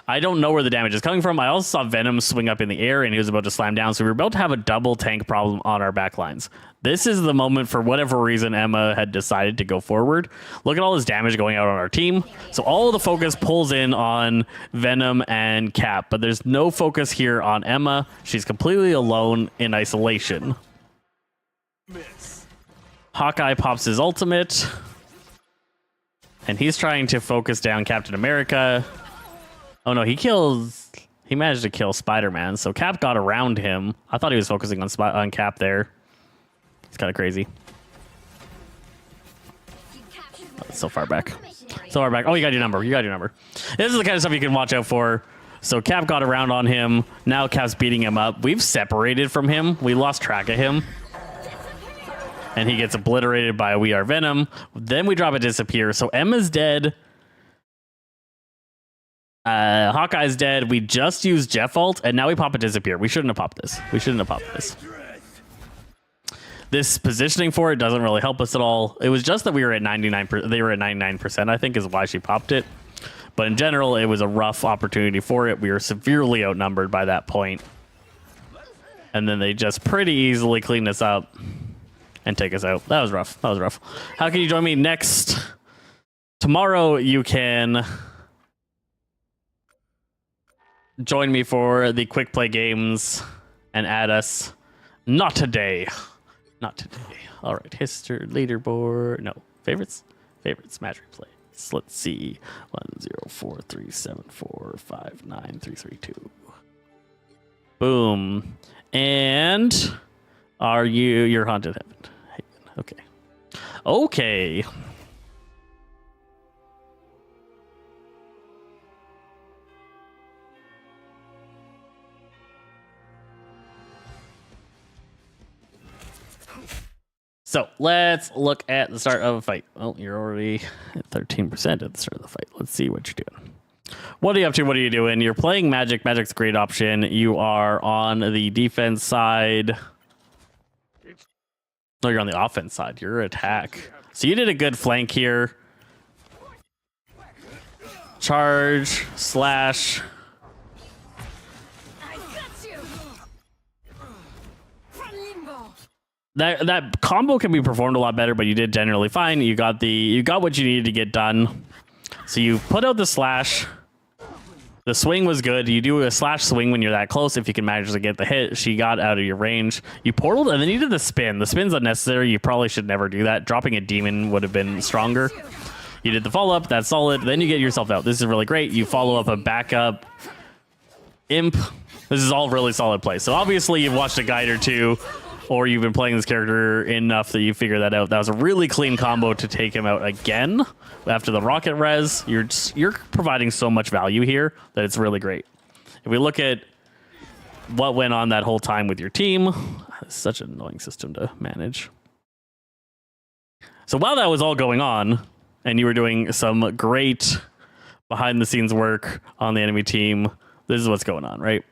I don't know where the damage is coming from. I also saw Venom swing up in the air, and he was about to slam down. So we were about to have a double tank problem on our back lines. This is the moment, for whatever reason, Emma had decided to go forward. Look at all this damage going out on our team. So all of the focus pulls in on Venom and Cap, but there's no focus here on Emma. She's completely alone in isolation. Hawkeye pops his ultimate, and he's trying to focus down Captain America. Oh no, he managed to kill Spider-Man, so Cap got around him. I thought he was focusing on Cap there. It's kind of crazy. Oh, it's so far back. So far back. Oh, you got your number. You got your number. This is the kind of stuff you can watch out for. So Cap got around on him. Now Cap's beating him up. We've separated from him. We lost track of him. And he gets obliterated by We Are Venom. Then we drop a disappear. So Emma's dead. Hawkeye's dead. We just used Jeff ult, and now we pop a disappear. We shouldn't have popped this. We shouldn't have popped this. This positioning for it doesn't really help us at all. It was just that we were at 99%. They were at 99%, I think, is why she popped it. But in general, it was a rough opportunity for it. We were severely outnumbered by that point. And then they just pretty easily clean us up and take us out. That was rough. That was rough. How can you join me next? Tomorrow you can join me for the quick play games and add us. Not today. Not today. All right. History, leaderboard. No. Favorites? Favorites. Match replays. Let's see. 10437459332. Boom. And are you're Haunted Heaven. Okay. Okay. So let's look at the start of a fight. Oh, you're already at 13% at the start of the fight. Let's see what you're doing. What are you up to? What are you doing? You're playing Magic. Magic's a great option. You are on the defense side. No, you're on the offense side. You're attack. So you did a good flank here. Charge, slash. That combo can be performed a lot better, but you did generally fine. You got what you needed to get done. So you put out the slash. The swing was good. You do a slash swing when you're that close. If you can manage to get the hit, she got out of your range. You portaled, and then you did the spin. The spin's unnecessary. You probably should never do that. Dropping a demon would have been stronger. You did the follow up. That's solid. Then you get yourself out. This is really great. You follow up a backup imp. This is all really solid play. So obviously you've watched a guide or two, or you've been playing this character enough that you figure that out. That was a really clean combo to take him out again. After the rocket res, you're providing so much value here that it's really great. If we look at what went on that whole time with your team, it's such an annoying system to manage. So while that was all going on, and you were doing some great behind the scenes work on the enemy team, this is what's going on, right?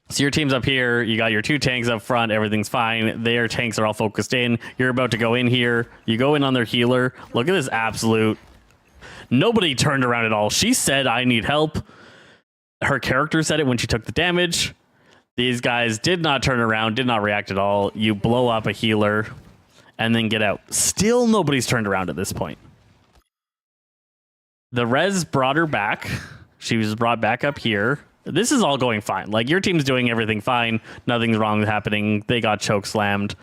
So your team's up here. You got your two tanks up front. Everything's fine. Their tanks are all focused in. You're about to go in here. You go in on their healer. Look at this absolute... Nobody turned around at all. She said, I need help. Her character said it when she took the damage. These guys did not turn around, did not react at all. You blow up a healer and then get out. Still nobody's turned around at this point. The res brought her back. She was brought back up here. This is all going fine. Like, your team's doing everything fine. Nothing's wrong happening. They got choke slammed.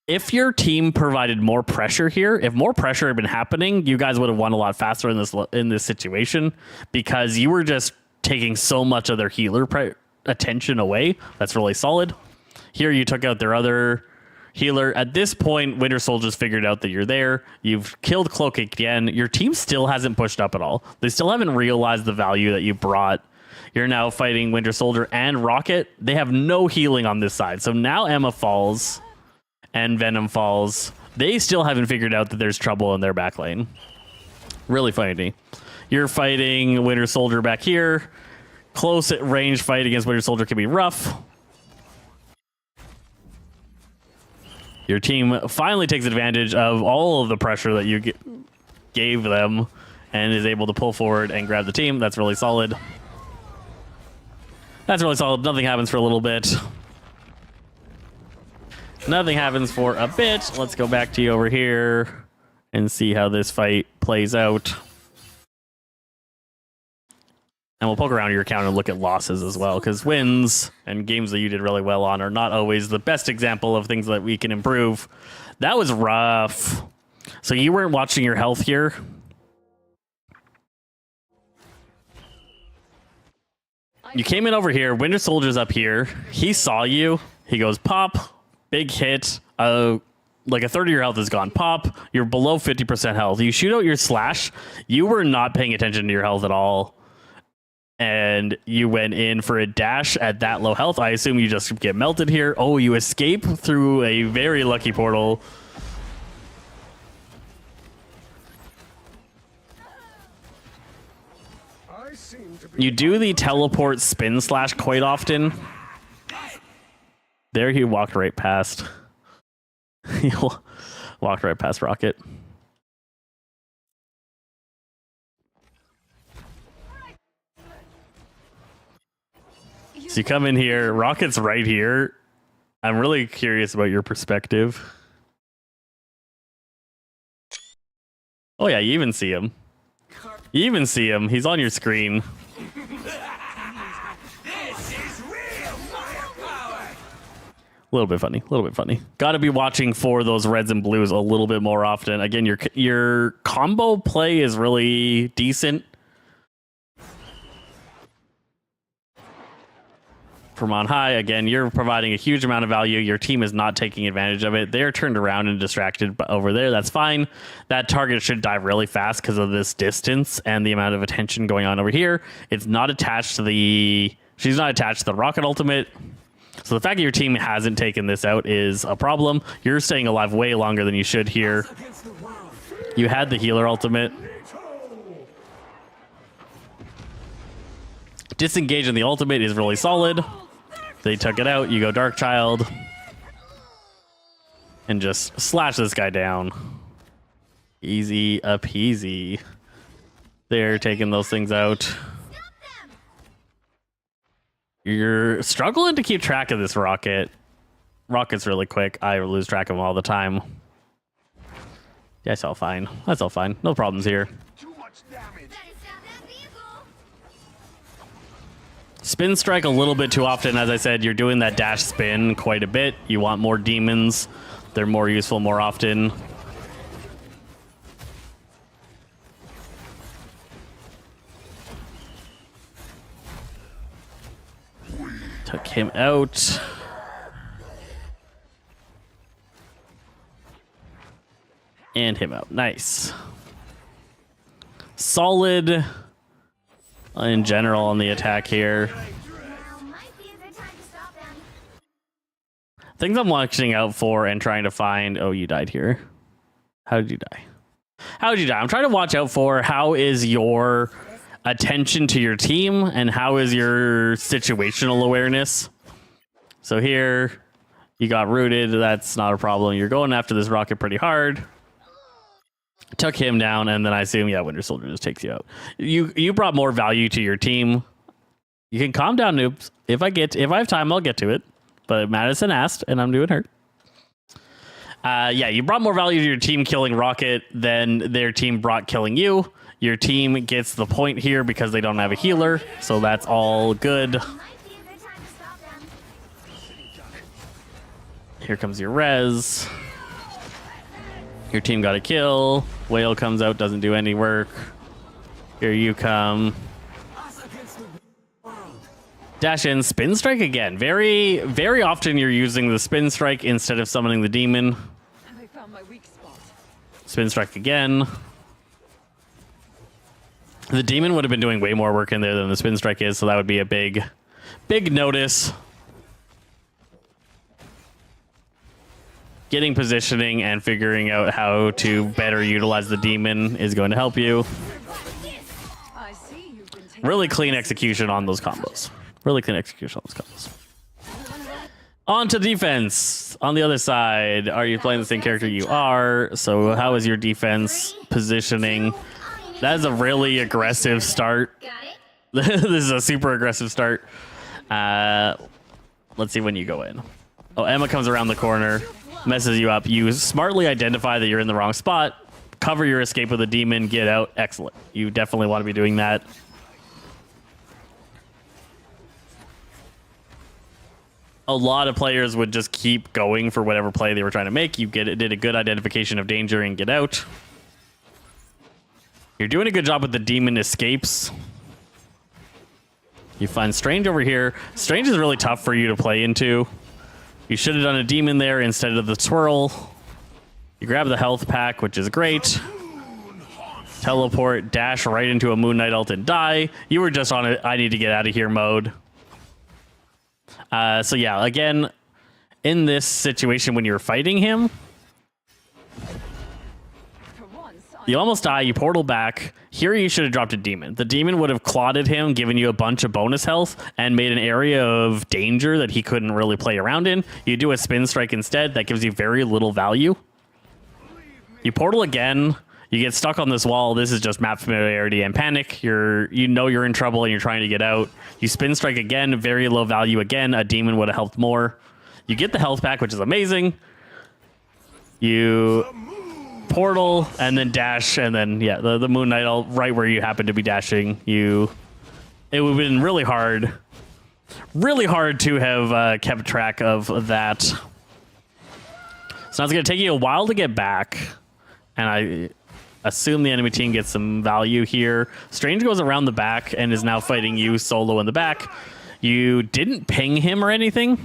If your team provided more pressure here, if more pressure had been happening, you guys would have won a lot faster in this situation, because you were just taking so much of their healer attention away. That's really solid. Here you took out their other healer. At this point, Winter Soldier's figured out that you're there. You've killed Cloak again. Your team still hasn't pushed up at all. They still haven't realized the value that you brought. You're now fighting Winter Soldier and Rocket. They have no healing on this side. So now Emma falls and Venom falls. They still haven't figured out that there's trouble in their back lane. Really funny. You're fighting Winter Soldier back here. Close range fight against Winter Soldier can be rough. Your team finally takes advantage of all of the pressure that you gave them and is able to pull forward and grab the team. That's really solid. That's really solid. Nothing happens for a little bit. Nothing happens for a bit. Let's go back to you over here and see how this fight plays out. And we'll poke around your account and look at losses as well, because wins and games that you did really well on are not always the best example of things that we can improve. That was rough. So you weren't watching your health here. You came in over here. Winter Soldier's up here. He saw you. He goes, pop, big hit. Like a third of your health is gone. Pop, you're below 50% health. You shoot out your slash. You were not paying attention to your health at all. And you went in for a dash at that low health. I assume you just get melted here. Oh, you escape through a very lucky portal. You do the teleport spin slash quite often. There he walked right past. He walked right past Rocket. So you come in here. Rocket's right here. I'm really curious about your perspective. Oh yeah, you even see him. You even see him. He's on your screen. A little bit funny. A little bit funny. Got to be watching for those reds and blues a little bit more often. Again, your combo play is really decent. From on high, again, you're providing a huge amount of value. Your team is not taking advantage of it. They're turned around and distracted over there. That's fine. That target should die really fast because of this distance and the amount of attention going on over here. It's not attached to the She's not attached to the rocket ultimate. So the fact that your team hasn't taken this out is a problem. You're staying alive way longer than you should here. You had the healer ultimate. Disengaging the ultimate is really solid. They took it out. You go Dark Child. And just slash this guy down. Easy peasy. They're taking those things out. You're struggling to keep track of this rocket. Rocket's really quick. I lose track of him all the time. Yeah, that's all fine. That's all fine. No problems here. Too much damage. Spin strike a little bit too often. As I said, you're doing that dash spin quite a bit. You want more demons. They're more useful more often. Took him out. And him out. Nice. Solid in general on the attack here. Things I'm watching out for and trying to find. Oh, you died here. How did you die? How did you die? I'm trying to watch out for how is your attention to your team and how is your situational awareness. So here you got rooted. That's not a problem. You're going after this rocket pretty hard. Took him down, and then I assume, yeah, Winter Soldier just takes you out. You brought more value to your team. You can calm down, noobs. If I have time, I'll get to it. But Madison asked, and I'm doing her. Yeah, you brought more value to your team killing Rocket than their team brought killing you. Your team gets the point here because they don't have a healer, so that's all good. Here comes your res. Your team got a kill. Whale comes out, doesn't do any work. Here you come. Dash in, spin strike again. Very, very often you're using the spin strike instead of summoning the demon. I found my weak spot. Spin strike again. The demon would have been doing way more work in there than the spin strike is, so that would be a big notice. Getting positioning and figuring out how to better utilize the demon is going to help you. I see you've been taking Really clean execution on those combos. Really clean execution on those combos. On to defense. On the other side, are you playing the same character? You are. So how is your defense positioning? That is a really aggressive start. This is a super aggressive start. Let's see when you go in. Oh, Emma comes around the corner, messes you up. You smartly identify that you're in the wrong spot, cover your escape with a demon, get out. Excellent. You definitely want to be doing that. A lot of players would just keep going for whatever play they were trying to make. You did a good identification of danger and get out. You're doing a good job with the demon escapes. You find Strange over here. Strange is really tough for you to play into. You should have done a demon there instead of the swirl. You grab the health pack, which is great. Teleport, dash right into a Moon Knight ult and die. You were just on it. I need to get out of here mode. So yeah, again, in this situation when you're fighting him, you almost die, you portal back. Here you should have dropped a demon. The demon would have clotted him, given you a bunch of bonus health, and made an area of danger that he couldn't really play around in. You do a spin strike instead. That gives you very little value. You portal again. You get stuck on this wall. This is just map familiarity and panic. You know you're in trouble and you're trying to get out. You spin strike again, very low value again. A demon would have helped more. You get the health pack, which is amazing. You portal and then dash, and then yeah, the Moon Knight ult right where you happen to be dashing. It would have been really hard to have kept track of that. So now it's going to take you a while to get back, and I assume the enemy team gets some value here. Strange goes around the back and is now fighting you solo in the back. You didn't ping him or anything,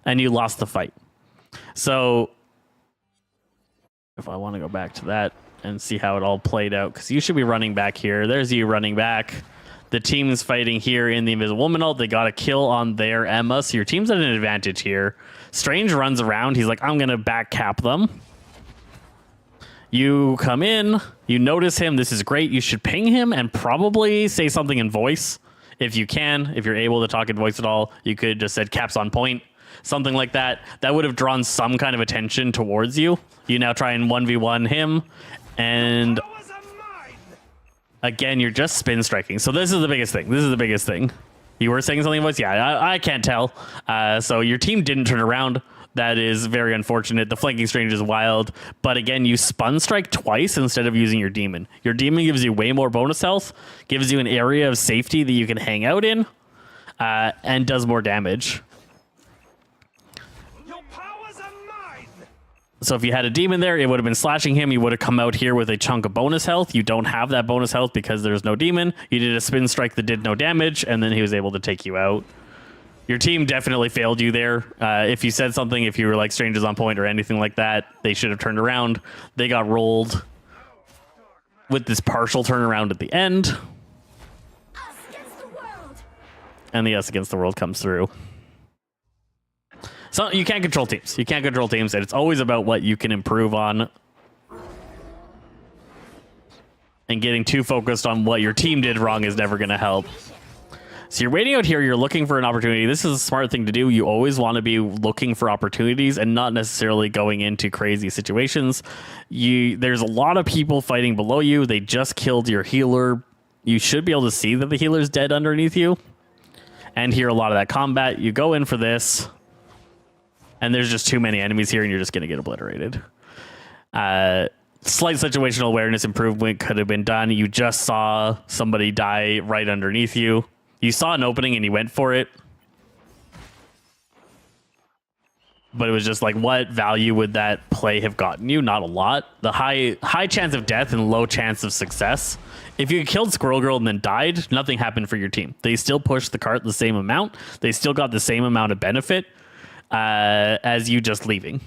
and you lost the fight. So if I want to go back to that and see how it all played out, because you should be running back here. There's you running back. The team's fighting here in the Invisible Woman ult. They got a kill on their Emma, so your team's at an advantage here. Strange runs around. He's like, I'm going to back cap them. You come in. You notice him. This is great. You should ping him and probably say something in voice. If you can, if you're able to talk in voice at all, you could just said caps on point. Something like that. That would have drawn some kind of attention towards you. You now try and 1v1 him. And again, you're just spin striking. So this is the biggest thing. This is the biggest thing. You were saying something in voice? Yeah, I can't tell. So your team didn't turn around. That is very unfortunate. The flanking strange is wild. But again, you spun strike twice instead of using your demon. Your demon gives you way more bonus health, gives you an area of safety that you can hang out in, and does more damage. Your powers are mine. So if you had a demon there, it would have been slashing him. You would have come out here with a chunk of bonus health. You don't have that bonus health because there's no demon. You did a spin strike that did no damage, and then he was able to take you out. Your team definitely failed you there. If you said something, if you were like strangers on point or anything like that, they should have turned around. They got rolled with this partial turnaround at the end. Us against the world. And the us against the world comes through. So you can't control teams. You can't control teams, and it's always about what you can improve on. And getting too focused on what your team did wrong is never going to help. So you're waiting out here, you're looking for an opportunity. This is a smart thing to do. You always want to be looking for opportunities and not necessarily going into crazy situations. There's a lot of people fighting below you. They just killed your healer. You should be able to see that the healer's dead underneath you and hear a lot of that combat. You go in for this, and there's just too many enemies here, and you're just going to get obliterated. Slight situational awareness improvement could have been done. You just saw somebody die right underneath you. You saw an opening and you went for it. But it was just like, what value would that play have gotten you? Not a lot. The high chance of death and low chance of success. If you killed Squirrel Girl and then died, nothing happened for your team. They still pushed the cart the same amount. They still got the same amount of benefit as you just leaving.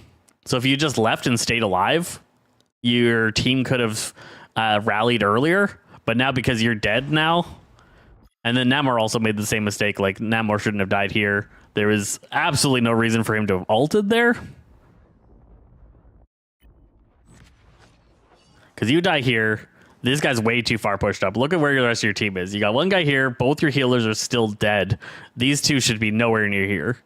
So if you just left and stayed alive, your team could have rallied earlier. But now because you're dead now, and then Namor also made the same mistake. Like, Namor shouldn't have died here. There is absolutely no reason for him to have ulted there. Because you die here. This guy's way too far pushed up. Look at where the rest of your team is. You got one guy here. Both your healers are still dead. These two should be nowhere near here.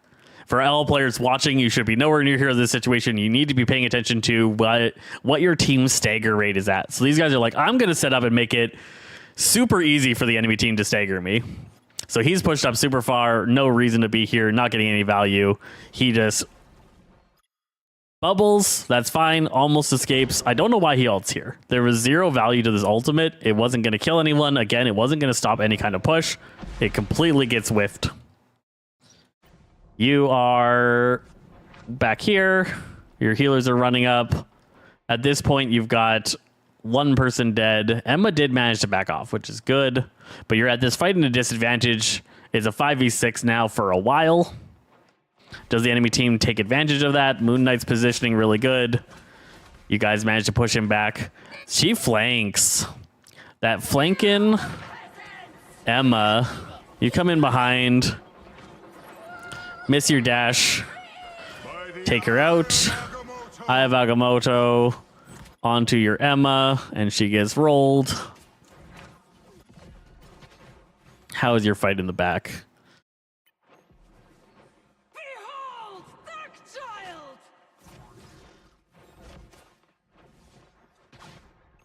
For all players watching, you should be nowhere near here in this situation. You need to be paying attention to what your team's stagger rate is at. So these guys are like, I'm going to set up and make it super easy for the enemy team to stagger me. So he's pushed up super far. No reason to be here. Not getting any value. He just bubbles. That's fine. Almost escapes. I don't know why he ults here. There was zero value to this ultimate. It wasn't going to kill anyone. Again, it wasn't going to stop any kind of push. It completely gets whiffed. You are back here. Your healers are running up. At this point, you've got one person dead. Emma did manage to back off, which is good. But you're at this fight in a disadvantage. It's a 5v6 now for a while. Does the enemy team take advantage of that? Moon Knight's positioning really good. You guys managed to push him back. She flanks. That flanking Emma. You come in behind. Miss your dash. Take her out. I have Agamotto onto your Emma, and she gets rolled. How is your fight in the back? Behold, dark child!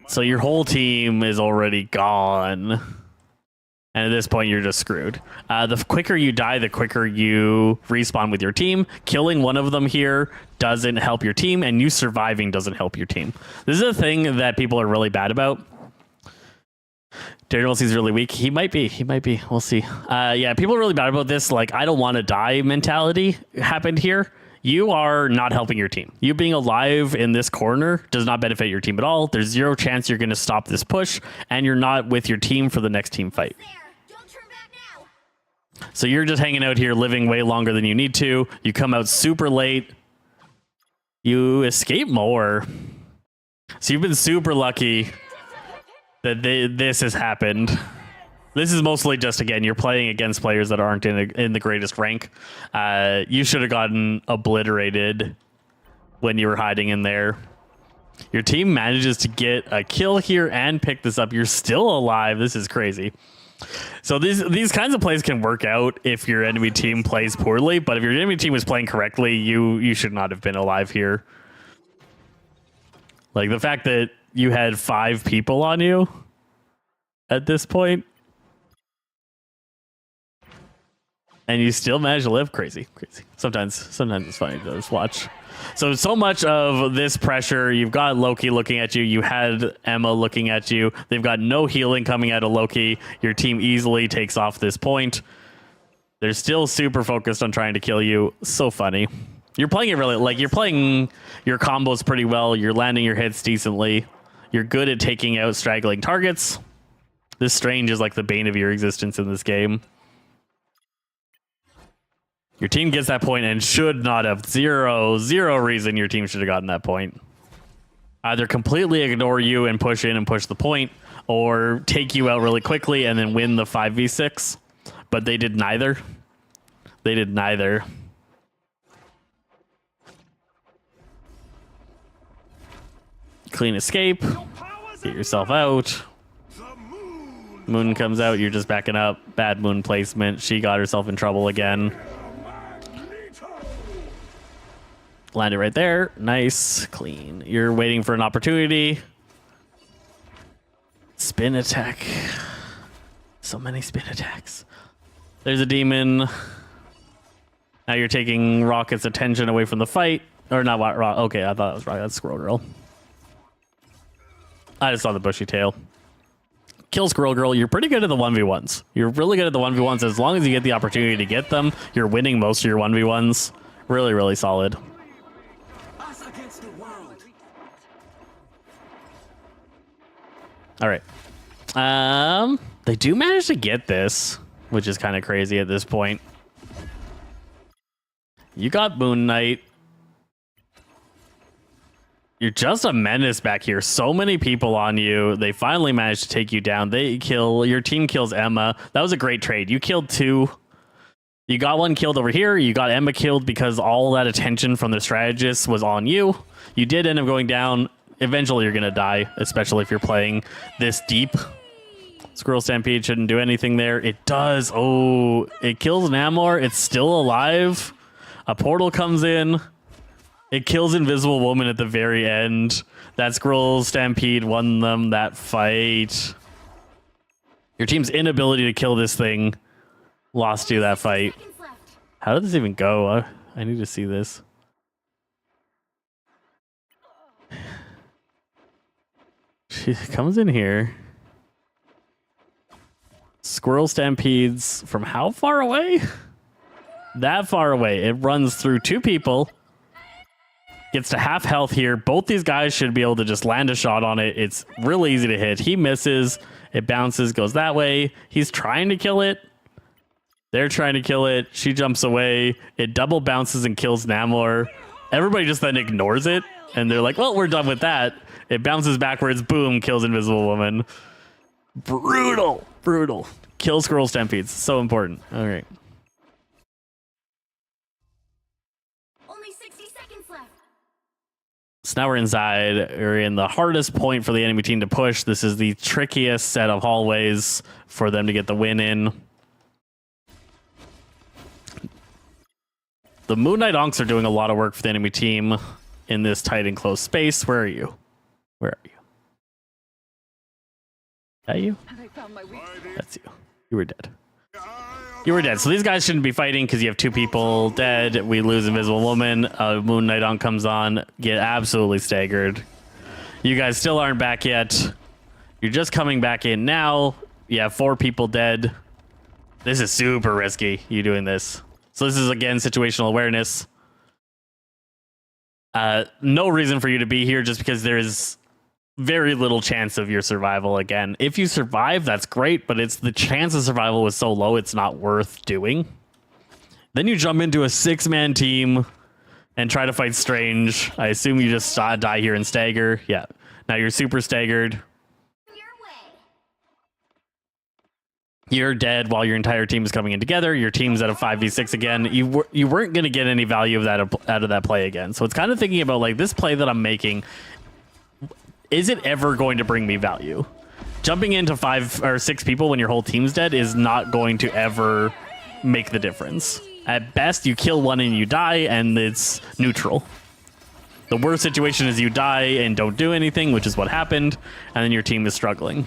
So your whole team is already gone. And at this point, you're just screwed. The quicker you die, the quicker you respawn with your team. Killing one of them here doesn't help your team, and you surviving doesn't help your team. This is a thing that people are really bad about. Daredevil seems really weak. He might be. We'll see. Yeah, people are really bad about this. Like, I don't want to die mentality happened here. You are not helping your team. You being alive in this corner does not benefit your team at all. There's zero chance you're going to stop this push, and you're not with your team for the next team fight. Don't turn back now. So you're just hanging out here, living way longer than you need to. You come out super late. You escape more. So you've been super lucky that this has happened. This is mostly just, again, you're playing against players that aren't in the greatest rank. You should have gotten obliterated when you were hiding in there. Your team manages to get a kill here and pick this up. You're still alive. This is crazy. So these kinds of plays can work out if your enemy team plays poorly, but if your enemy team was playing correctly, you should not have been alive here. Like the fact that you had 5 people on you at this point and you still managed to live, crazy. Sometimes it's funny to just watch. So much of this pressure, you've got Loki looking at you, you had Emma looking at you, they've got no healing coming out of Loki, your team easily takes off this point. They're still super focused on trying to kill you. So funny. You're playing it really, like, you're playing your combos pretty well, you're landing your hits decently, you're good at taking out straggling targets. This Strange is like the bane of your existence in this game. Your team gets that point and should not have. Zero reason your team should have gotten that point. Either completely ignore you and push in and push the point, or take you out really quickly and then win the 5v6. But they did neither. They did neither. Clean escape. Get yourself out. Moon comes out, you're just backing up. Bad Moon placement. She got herself in trouble again. Landed right there. Nice. Clean. You're waiting for an opportunity. Spin attack. So many spin attacks. There's a demon. Now you're taking Rocket's attention away from the fight. Or not Rocket. Okay, I thought it was Rocket. That's Squirrel Girl. I just saw the bushy tail. Kill Squirrel Girl. You're pretty good at the 1v1s. You're really good at the 1v1s. As long as you get the opportunity to get them, you're winning most of your 1v1s. Really, really solid. All right. They do manage to get this, which is kind of crazy at this point. You got Moon Knight. You're just a menace back here. So many people on you. They finally managed to take you down. Your team kills Emma. That was a great trade. You killed 2. You got 1 killed over here. You got Emma killed because all that attention from the strategist was on you. You did end up going down. Eventually you're going to die, especially if you're playing this deep. Squirrel Stampede shouldn't do anything there. It does. Oh, it kills Namor. It's still alive. A portal comes in. It kills Invisible Woman at the very end. That Squirrel Stampede won them that fight. Your team's inability to kill this thing lost you that fight. How did this even go? I need to see this. She comes in here. Squirrel Stampedes from how far away? That far away. It runs through 2 people. Gets to half health here. Both these guys should be able to just land a shot on it. It's really easy to hit. He misses. It bounces, goes that way. He's trying to kill it. They're trying to kill it. She jumps away. It double bounces and kills Namor. Everybody just then ignores it. And they're like, well, we're done with that. It bounces backwards. Boom. Kills Invisible Woman. Brutal. Brutal. Kill Squirrel Stampedes. So important. All right. Only 60 seconds left. So now we're inside. We're in the hardest point for the enemy team to push. This is the trickiest set of hallways for them to get the win in. The Moon Knight Onks are doing a lot of work for the enemy team in this tight and close space. Where are you? Where are you? That you? That's you. You were dead. You were dead. So these guys shouldn't be fighting because you have 2 people dead. We lose Invisible Woman. Moon Knight On comes on. Get absolutely staggered. You guys still aren't back yet. You're just coming back in now. You have 4 people dead. This is super risky, you doing this. So this is, again, situational awareness. No reason for you to be here just because there is very little chance of your survival again. If you survive, that's great, but it's the chance of survival was so low, it's not worth doing. Then you jump into a 6-man team and try to fight Strange. I assume you just die here and stagger. Yeah. Now you're super staggered. You're dead while your entire team is coming in together. Your team's at a 5v6 again. You weren't going to get any value of that out of that play again. So it's kind of thinking about like this play that I'm making. Is it ever going to bring me value? Jumping into 5 or 6 people when your whole team's dead is not going to ever make the difference. At best, you kill one and you die, and it's neutral. The worst situation is you die and don't do anything, which is what happened, and then your team is struggling.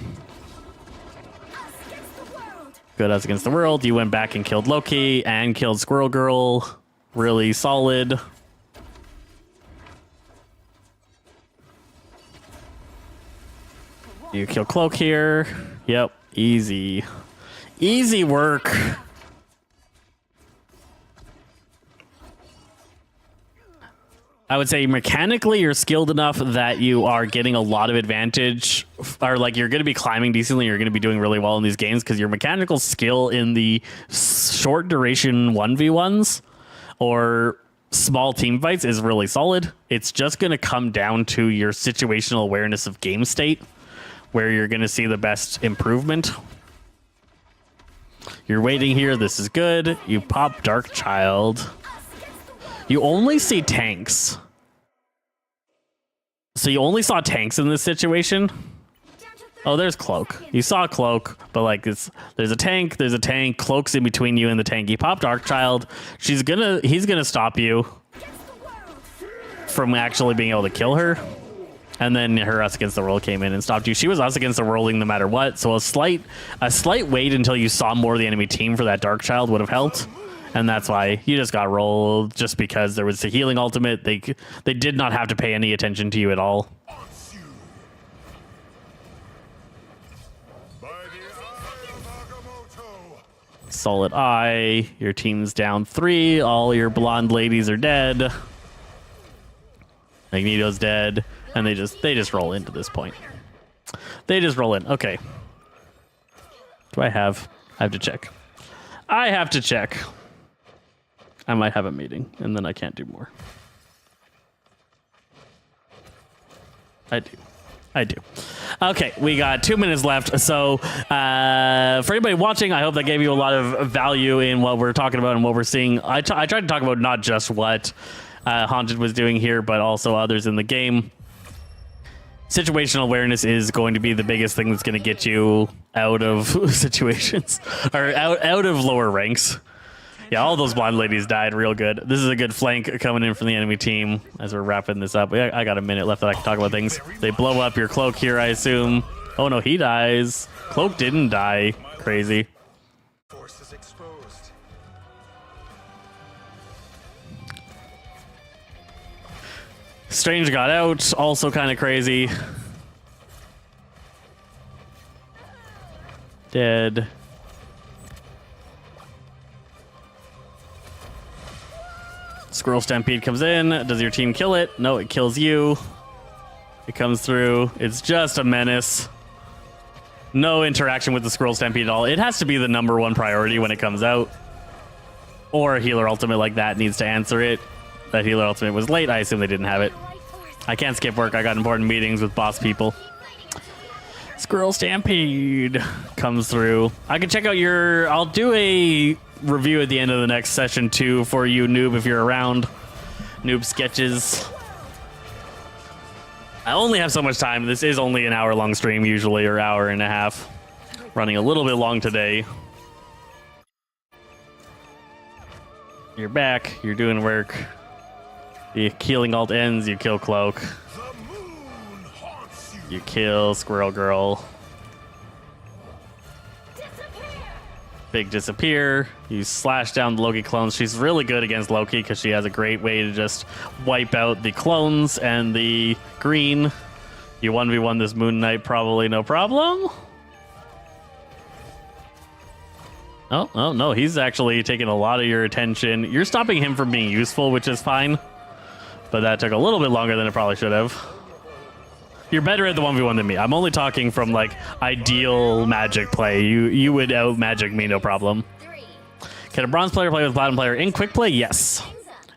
Good Us Against the World. You went back and killed Loki and killed Squirrel Girl. Really solid. You kill Cloak here. Yep, easy. Easy work. I would say mechanically you're skilled enough that you are getting a lot of advantage, or like you're going to be climbing decently. You're going to be doing really well in these games because your mechanical skill in the short duration 1v1s or small team fights is really solid. It's just going to come down to your situational awareness of game state, where you're going to see the best improvement. You're waiting here. This is good. You pop Dark Child. You only see tanks. So you only saw tanks in this situation. Oh, there's Cloak. You saw Cloak, but like there's a tank, Cloak's in between you and the tank. You pop Dark Child. He's gonna stop you from actually being able to kill her. And then her Us Against the World came in and stopped you. She was Us Against the Worlding no matter what. So a slight wait until you saw more of the enemy team for that Dark Child would have helped. And that's why you just got rolled, just because there was a healing ultimate. They did not have to pay any attention to you at all. Solid eye. Your team's down 3. All your blonde ladies are dead. Magneto's dead, and they just roll into this point. They just roll in. Okay. Do I have to check. I have to check. I might have a meeting, and then I can't do more. I do. Okay, we got 2 minutes left. So for anybody watching, I hope that gave you a lot of value in what we're talking about and what we're seeing. I tried to talk about not just what Haunted was doing here, but also others in the game. Situational awareness is going to be the biggest thing that's going to get you out of situations, or out of lower ranks. Yeah, all those blonde ladies died real good. This is a good flank coming in from the enemy team as we're wrapping this up. I got a minute left that I can talk about things. They blow up your Cloak here, I assume. Oh no, he dies. Cloak didn't die. Crazy. Forces exposed. Strange got out. Also kind of crazy. Dead. Squirrel Stampede comes in. Does your team kill it? No, it kills you. It comes through. It's just a menace. No interaction with the Squirrel Stampede at all. It has to be the #1 priority when it comes out. Or a healer ultimate like that needs to answer it. That healer ultimate was late. I assume they didn't have it. I can't skip work. I got important meetings with boss people. Squirrel Stampede comes through. I can check out your... I'll do a review at the end of the next session too for you, Noob, if you're around. Noob sketches. I only have so much time. This is only an hour-long stream usually, or hour and a half. Running a little bit long today. You're back. You're doing work. The healing ult ends. You kill Cloak. You kill Squirrel Girl. Big disappear. You slash down the Loki clones. She's really good against Loki because she has a great way to just wipe out the clones and the green. You 1v1 this Moon Knight, probably no problem. Oh, no, he's actually taking a lot of your attention. You're stopping him from being useful, which is fine. But that took a little bit longer than it probably should have. You're better at the 1v1 than me. I'm only talking from, like, ideal Magic play. You would out-Magic me, no problem. Can a bronze player play with a platinum player in quick play? Yes.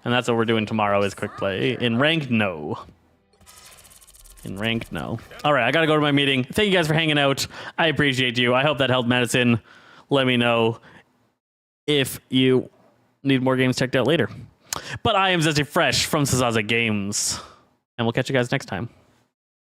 And that's what we're doing tomorrow is quick play. In ranked, no. In ranked, no. All right, I got to go to my meeting. Thank you guys for hanging out. I appreciate you. I hope that helped Madison. let me know if you need more games checked out later. But I am Zesty Fresh from Sazaza Games, and we'll catch you guys next time.